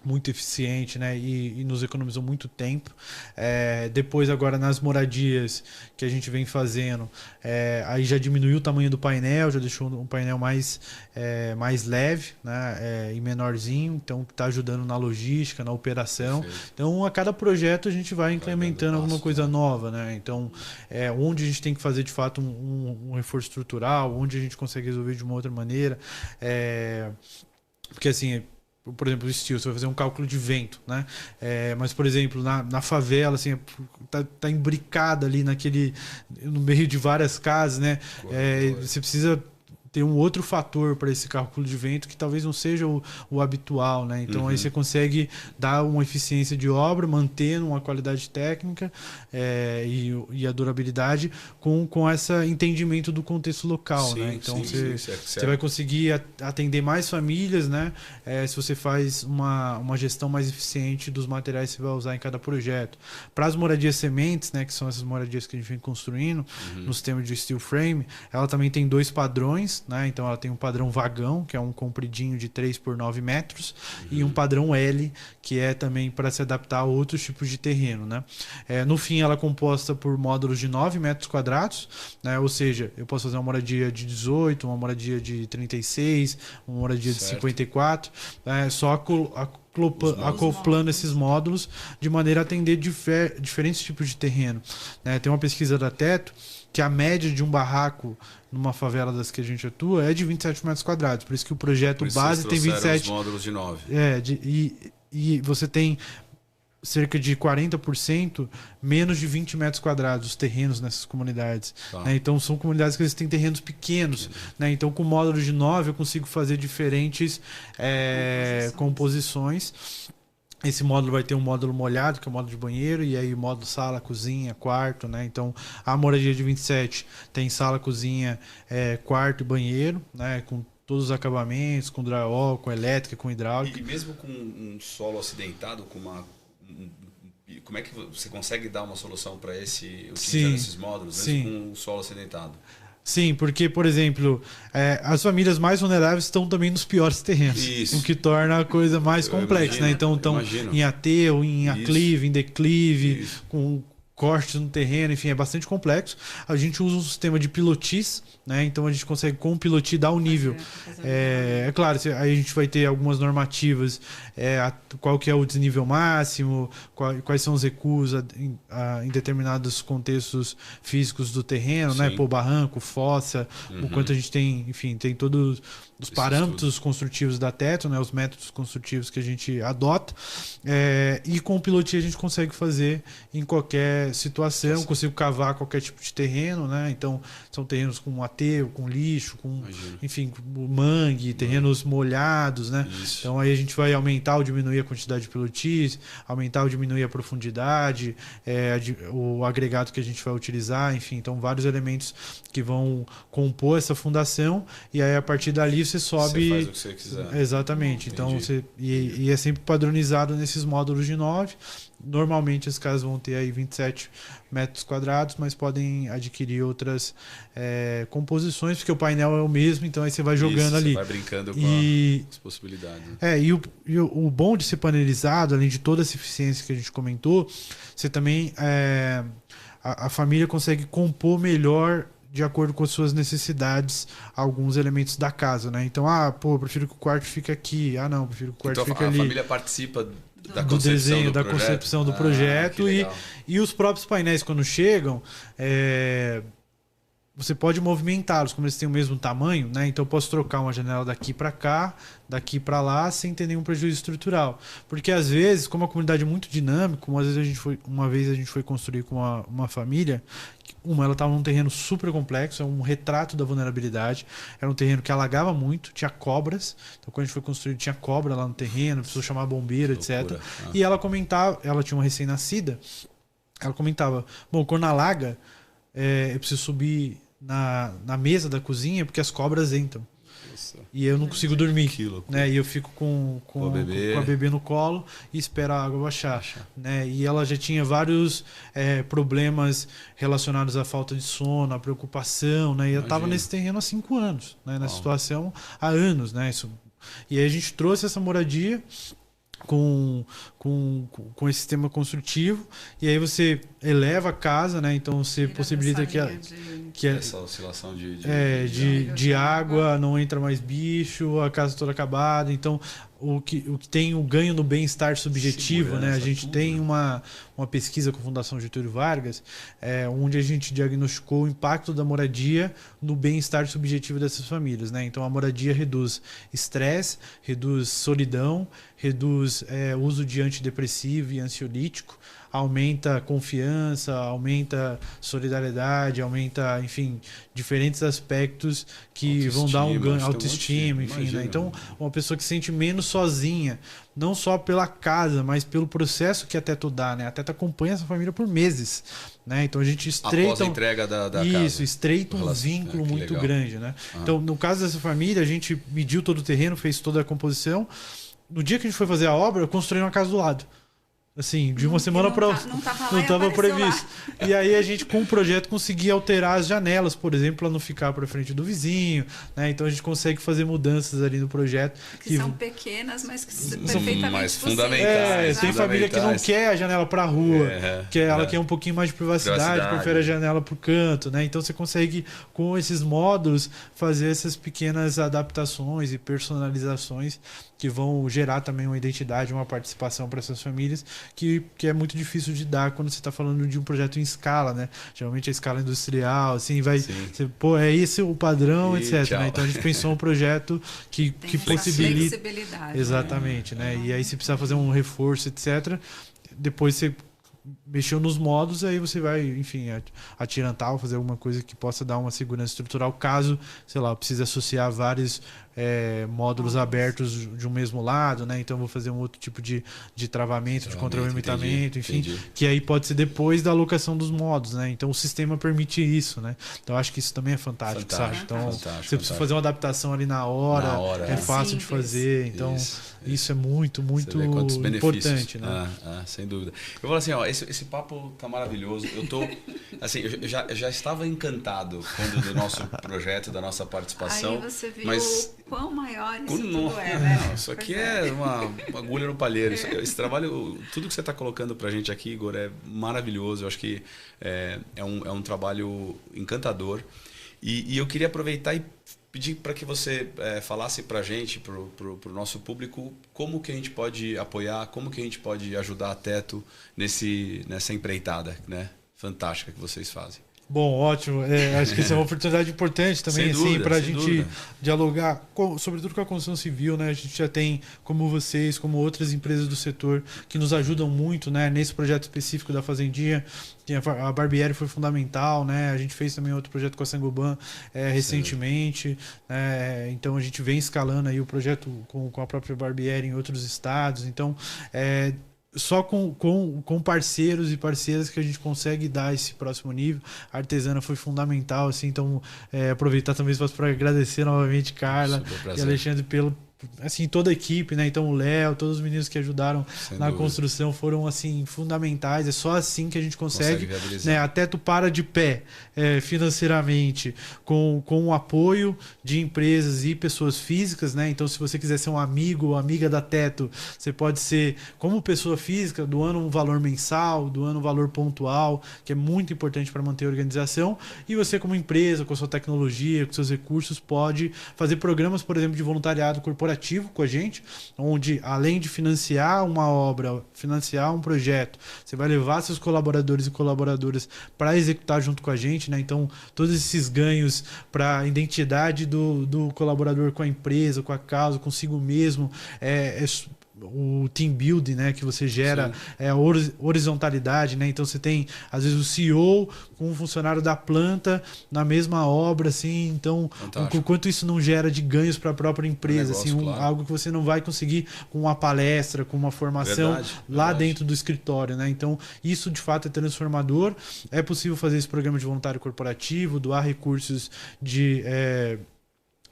muito eficiente, né? E nos economizou muito tempo. Depois, agora, nas moradias que a gente vem fazendo, aí já diminuiu o tamanho do painel, já deixou um painel mais leve, né? E menorzinho, então está ajudando na logística, na operação. Perfeito. Então, a cada projeto a gente vai implementando alguma coisa nova, né? Então, onde a gente tem que fazer de fato um reforço estrutural, onde a gente consegue resolver de uma outra maneira. Porque assim, por exemplo, o estilo, você vai fazer um cálculo de vento, né? Mas, por exemplo, na favela, assim, tá imbricada ali no meio de várias casas, né? Você precisa ter um outro fator para esse cálculo de vento que talvez não seja o habitual, né? Então aí você consegue dar uma eficiência de obra, mantendo uma qualidade técnica e a durabilidade com esse entendimento do contexto local, né? Então você vai conseguir atender mais famílias, né? Se você faz uma gestão mais eficiente dos materiais que você vai usar em cada projeto. Para as moradias sementes, né? Que são essas moradias que a gente vem construindo no sistema de steel frame, ela também tem 2 padrões, né? Então ela tem um padrão vagão, que é um compridinho de 3 por 9 metros, e um padrão L, que é também para se adaptar a outros tipos de terreno, né? No fim, ela é composta por módulos de 9 metros quadrados, né? Ou seja, eu posso fazer uma moradia de 18, uma moradia de 36, uma moradia de 54, só acoplando esses módulos de maneira a atender diferentes tipos de terreno, né? Tem uma pesquisa da Teto que a média de um barraco numa favela das que a gente atua é de 27 metros quadrados. Por isso que o projeto base tem 27. Os módulos de 9. E você tem cerca de 40% menos de 20 metros quadrados os terrenos nessas comunidades. Né? Então são comunidades que eles têm terrenos pequenos. Né? Então com módulos de 9 eu consigo fazer diferentes composições. Esse módulo vai ter um módulo molhado, que é o módulo de banheiro, e aí módulo sala, cozinha, quarto, né? Então, a moradia de 27 tem sala, cozinha, quarto e banheiro, né? Com todos os acabamentos, com drywall, com elétrica, com hidráulica. E mesmo com um solo acidentado, como é que você consegue dar uma solução para utilizar esses módulos, mesmo com um solo acidentado? Sim, porque, por exemplo, as famílias mais vulneráveis estão também nos piores terrenos. Isso. O que torna a coisa mais complexa, né? Então estão em AT ou em aclive, em declive, com cortes no terreno, enfim, é bastante complexo. A gente usa um sistema de pilotis, né? Então a gente consegue com o piloti dar o nível. É claro, aí a gente vai ter algumas normativas, qual que é o desnível máximo, quais são os recuos em determinados contextos físicos do terreno, né? Pô, barranco, fossa, o quanto a gente tem, enfim, tem todos os parâmetros construtivos da Teto, né? Os métodos construtivos que a gente adota. E com o piloti a gente consegue fazer em qualquer situação, consigo cavar qualquer tipo de terreno, né? Então são terrenos com aterro, com lixo, enfim, com mangue, terrenos molhados, né? Isso. Então aí a gente vai aumentar ou diminuir a quantidade de pilotis, aumentar ou diminuir a profundidade, o agregado que a gente vai utilizar, enfim, então vários elementos que vão compor essa fundação, e aí a partir dali você sobe. Você faz o que você quiser. Exatamente. Então e é sempre padronizado nesses módulos de 9. Normalmente as casas vão ter aí 27 metros quadrados, mas podem adquirir outras composições, porque o painel é o mesmo, então aí você vai jogando ali. Você vai brincando com as possibilidades. E o bom de ser panelizado, além de toda essa eficiência que a gente comentou, você também a família consegue compor melhor de acordo com as suas necessidades alguns elementos da casa, né? Então, eu prefiro que o quarto fique aqui. Eu prefiro que o quarto fique ali. A família participa do desenho, da concepção do projeto, e os próprios painéis, quando chegam, você pode movimentá-los, como eles têm o mesmo tamanho, né? Então eu posso trocar uma janela daqui para cá, daqui para lá, sem ter nenhum prejuízo estrutural. Porque às vezes, como a comunidade é muito dinâmica, uma vez a gente foi construir com uma família, ela estava num terreno super complexo, é um retrato da vulnerabilidade, era um terreno que alagava muito, tinha cobras, então quando a gente foi construir tinha cobra lá no terreno, precisou chamar bombeiro, etc. E ela comentava, ela tinha uma recém-nascida, ela comentava, quando alaga, eu preciso subir na mesa da cozinha porque as cobras entram. Nossa. E eu não consigo dormir, né? E eu fico com a bebê no colo e espero a água baixar, né? E ela já tinha vários problemas relacionados à falta de sono, à preocupação, né? E eu estava nesse terreno há 5 anos, né? Nessa situação há anos, né? E aí a gente trouxe essa moradia com esse sistema construtivo, e aí você eleva a casa, né? Então você possibilita que essa oscilação de água, não entra mais bicho, a casa toda acabada. Então o que tem o ganho no bem-estar subjetivo, né? A gente tem uma pesquisa com a Fundação Getúlio Vargas, onde a gente diagnosticou o impacto da moradia no bem-estar subjetivo dessas famílias, né? Então a moradia reduz estresse, reduz solidão, reduz uso de antidepressivo e ansiolítico, aumenta confiança, aumenta solidariedade, aumenta, enfim, diferentes aspectos que vão dar um ganho, autoestima, enfim, né? Então, uma pessoa que se sente menos sozinha, não só pela casa, mas pelo processo que a Teto dá, né? A Teto acompanha essa família por meses, né? Então a gente estreita... Após a entrega da casa. Isso, estreita um vínculo muito grande, né? Então, no caso dessa família, a gente mediu todo o terreno, fez toda a composição. No dia que a gente foi fazer a obra, eu construí uma casa do lado. Assim, de uma semana para outra. Não estava previsto. E aí a gente, com o projeto, conseguia alterar as janelas, por exemplo, para não ficar para frente do vizinho, né? Então a gente consegue fazer mudanças ali no projeto. Que são pequenas, mas que são perfeitamente fundamentais. Tem família que não quer a janela para a rua, que ela quer um pouquinho mais de privacidade, prefere a janela para o canto, né? Então você consegue, com esses módulos, fazer essas pequenas adaptações e personalizações que vão gerar também uma identidade, uma participação para essas famílias, que é muito difícil de dar quando você está falando de um projeto em escala, né? Geralmente a escala industrial, assim, vai... Você, é esse o padrão, etc. Né? Então a gente pensou um projeto que possibilita... Flexibilidade. Exatamente, né? E aí se precisar fazer um reforço, etc., depois você mexeu nos modos, aí você vai, enfim, atirantar ou fazer alguma coisa que possa dar uma segurança estrutural, caso, sei lá, precise associar vários módulos abertos de um mesmo lado, né? Então vou fazer um outro tipo de travamento, de contra-limitamento, enfim, que aí pode ser depois da alocação dos modos, né? Então o sistema permite isso, né? Então acho que isso também é fantástico, sabe? Então você precisa fazer uma adaptação ali na hora, é fácil de fazer, então isso é muito, muito importante, né? Sem dúvida. Eu falo assim, ó, esse papo tá maravilhoso. Eu tô, assim, eu já estava encantado do nosso projeto, da nossa participação. Aí você viu mas quão maior isso tudo é, né? Não, isso aqui é uma agulha no palheiro. Esse trabalho, tudo que você está colocando pra gente aqui, Igor, é maravilhoso. Eu acho que é um trabalho encantador. E eu queria aproveitar e pedir para que você falasse para a gente, para o nosso público, como que a gente pode apoiar, como que a gente pode ajudar a Teto nessa empreitada, né, fantástica que vocês fazem. Bom, ótimo. Acho que isso é uma oportunidade importante também, assim, para a gente dialogar, sobretudo com a construção civil, né? A gente já tem, como vocês, como outras empresas do setor, que nos ajudam muito, né? Nesse projeto específico da Fazendinha, a Barbieri foi fundamental, né? A gente fez também outro projeto com a Saint-Gobain recentemente, então a gente vem escalando aí o projeto com a própria Barbieri em outros estados, então só com parceiros e parceiras que a gente consegue dar esse próximo nível. A Artesana foi fundamental, assim, então aproveitar também para agradecer novamente Carla e Alexandre pelo, assim, toda a equipe, né? Então o Léo, todos os meninos que ajudaram na construção foram, assim, fundamentais. É só assim que a gente consegue né? A Teto para de pé financeiramente com o apoio de empresas e pessoas físicas, né? Então, se você quiser ser um amigo ou amiga da Teto, você pode ser, como pessoa física, doando um valor mensal, doando um valor pontual, que é muito importante para manter a organização. E você, como empresa, com a sua tecnologia, com seus recursos, pode fazer programas, por exemplo, de voluntariado corporativo com a gente, onde, além de financiar uma obra, financiar um projeto, você vai levar seus colaboradores e colaboradoras para executar junto com a gente, né? Então, todos esses ganhos para a identidade do colaborador com a empresa, com a causa, consigo mesmo, o team building, né, que você gera, horizontalidade, né? Então você tem às vezes o CEO com um funcionário da planta na mesma obra, assim, então o quanto isso não gera de ganhos para a própria empresa, negócio, assim, algo que você não vai conseguir com uma palestra, com uma formação lá dentro do escritório, né? Então isso de fato é transformador. É possível fazer esse programa de voluntário corporativo, doar recursos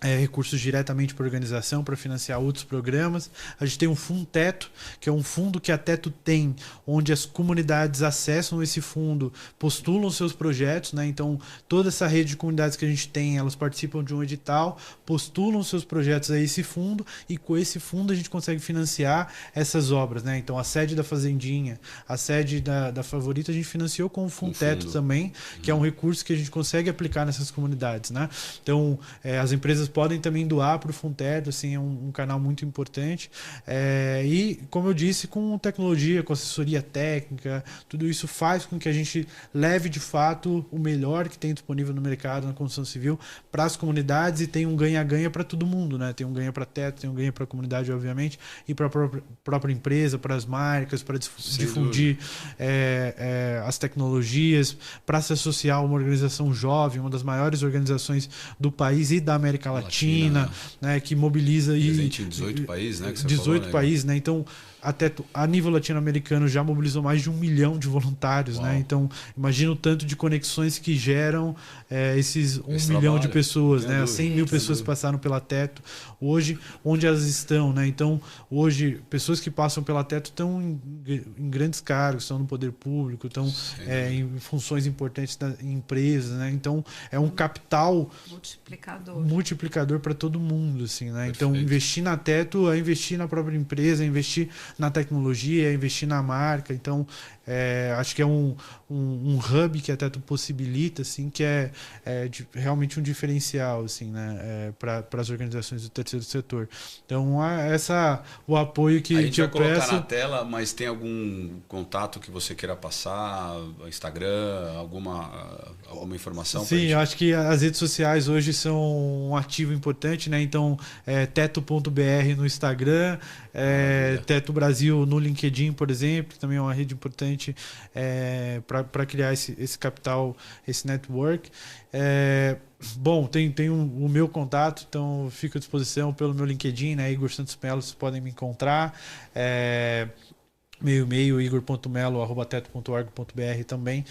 recursos diretamente para a organização para financiar outros programas. A gente tem um Fundo Teto, que é um fundo que a Teto tem, onde as comunidades acessam esse fundo, postulam seus projetos, né? Então, toda essa rede de comunidades que a gente tem, elas participam de um edital, postulam seus projetos a esse fundo, e com esse fundo a gente consegue financiar essas obras, né? Então, a sede da Fazendinha, a sede da Favorita, a gente financiou com o Fundo Teto também, que é um recurso que a gente consegue aplicar nessas comunidades, né? Então, as empresas podem também doar para o Fundo Teto, assim, é um canal muito importante. E, como eu disse, com tecnologia, com assessoria técnica, tudo isso faz com que a gente leve, de fato, o melhor que tem disponível no mercado, na construção civil, para as comunidades, e tem um ganha-ganha para todo mundo, né? Tem um ganha para Teto, tem um ganha para a comunidade, obviamente, e para a própria empresa, para as marcas, para difundir as tecnologias, para se associar a uma organização jovem, uma das maiores organizações do país e da América Latina, né, que mobiliza em 18 países, né? Que você 18 falou, países, né? Então, até a nível latino-americano já mobilizou mais de 1 milhão de voluntários, né? Então, imagina o tanto de conexões que geram esses 1 milhão de pessoas, né? 100 mil pessoas que passaram pela Teto. Hoje, onde elas estão, né? Então, hoje, pessoas que passam pela Teto estão em grandes cargos, estão no poder público, estão em funções importantes em empresas, né? Então, é um capital multiplicador para todo mundo, assim, né? Perfeito. Então, investir na Teto é investir na própria empresa, é investir na tecnologia, é investir na marca. Então, acho que é um hub que a Teto possibilita, assim, que é realmente um diferencial, assim, né, para as organizações do terceiro setor. Então, o apoio que a gente vai eu colocar peço... na tela, mas tem algum contato que você queira passar? Instagram, alguma informação? Sim, eu acho que as redes sociais hoje são um ativo importante, né? Então, teto.br no Instagram, Teto Brasil no LinkedIn, por exemplo, que também é uma rede importante para criar esse capital, esse network. Bom, tem o meu contato, então fico à disposição pelo meu LinkedIn, né? Igor Santos Melo, vocês podem me encontrar. Meu e-mail, igor.melo@teto.org.br também.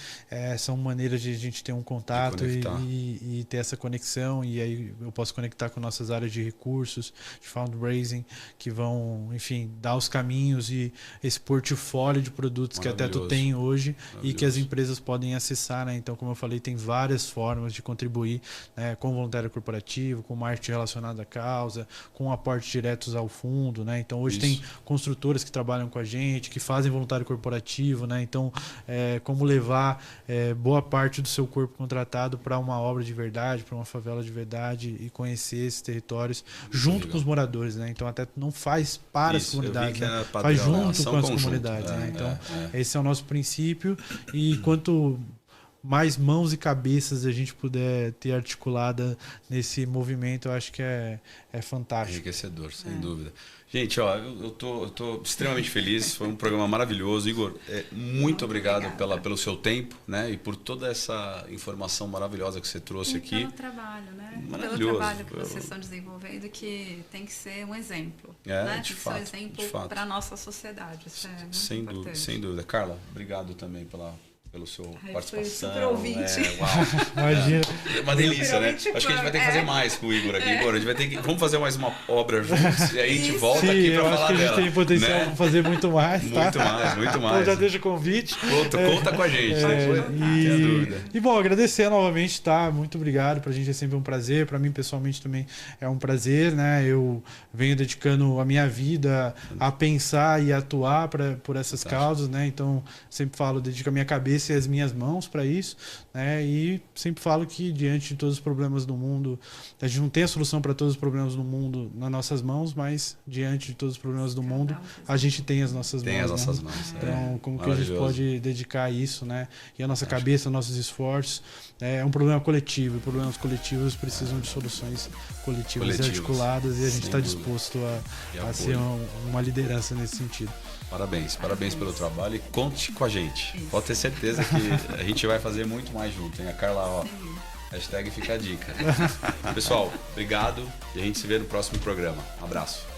São maneiras de a gente ter um contato e ter essa conexão, e aí eu posso conectar com nossas áreas de recursos, de fundraising, que vão, enfim, dar os caminhos e esse portfólio de produtos que a Teto tem hoje e que as empresas podem acessar, né? Então, como eu falei, tem várias formas de contribuir, né? Com voluntário corporativo, com marketing relacionado à causa, com aportes diretos ao fundo, né? Então, hoje tem construtoras que trabalham com a gente, que fazem voluntário corporativo, né? Então, como levar boa parte do seu corpo contratado para uma obra de verdade, para uma favela de verdade e conhecer esses territórios junto com os moradores, né? Então, até não faz para as comunidades, né? Faz junto com as comunidades, né? Então, esse é o nosso princípio, e quanto mais mãos e cabeças a gente puder ter articulada nesse movimento, eu acho que é fantástico. Enriquecedor, sem dúvida. Gente, eu tô extremamente feliz, foi um programa maravilhoso. Igor, muito obrigado pelo seu tempo, né? E por toda essa informação maravilhosa que você trouxe aqui. Pelo trabalho, né? Maravilhoso. Pelo trabalho que vocês estão desenvolvendo, que tem que ser um exemplo. Né? De tem fato, que ser um exemplo para a nossa sociedade. Isso é muito importante. Sem dúvida. Carla, obrigado também pelo seu participação. Super ouvinte. Imagina. É uma delícia, né? Acho que a gente vai ter que fazer mais com o Igor aqui. Igor, a gente vai ter que... Vamos fazer mais uma obra juntos e aí a gente volta aqui para falar dela. Acho que a gente tem potencial para fazer muito mais, tá? Muito mais. Então já deixa o convite. Conta com a gente. Tenha dúvida. E bom, agradecer novamente, tá? Muito obrigado. Pra gente é sempre um prazer. Pra mim, pessoalmente, também é um prazer, né? Eu venho dedicando a minha vida a pensar e atuar por essas causas, né? Então, sempre falo, dedico a minha cabeça e as minhas mãos para isso, né? E sempre falo que diante de todos os problemas do mundo, a gente não tem a solução para todos os problemas do mundo nas nossas mãos, mas diante de todos os problemas do mundo, a gente tem as nossas mãos. Tem as nossas né? mãos. Então, como que a gente pode dedicar a isso, né? E a nossa cabeça, nossos esforços, é um problema coletivo. E problemas coletivos precisam de soluções coletivas e articuladas, e a gente está disposto a ser uma liderança nesse sentido. Parabéns pelo trabalho e conte com a gente. Pode ter certeza que a gente vai fazer muito mais junto, hein? A Carla, hashtag fica a dica. Pessoal, obrigado e a gente se vê no próximo programa. Um abraço.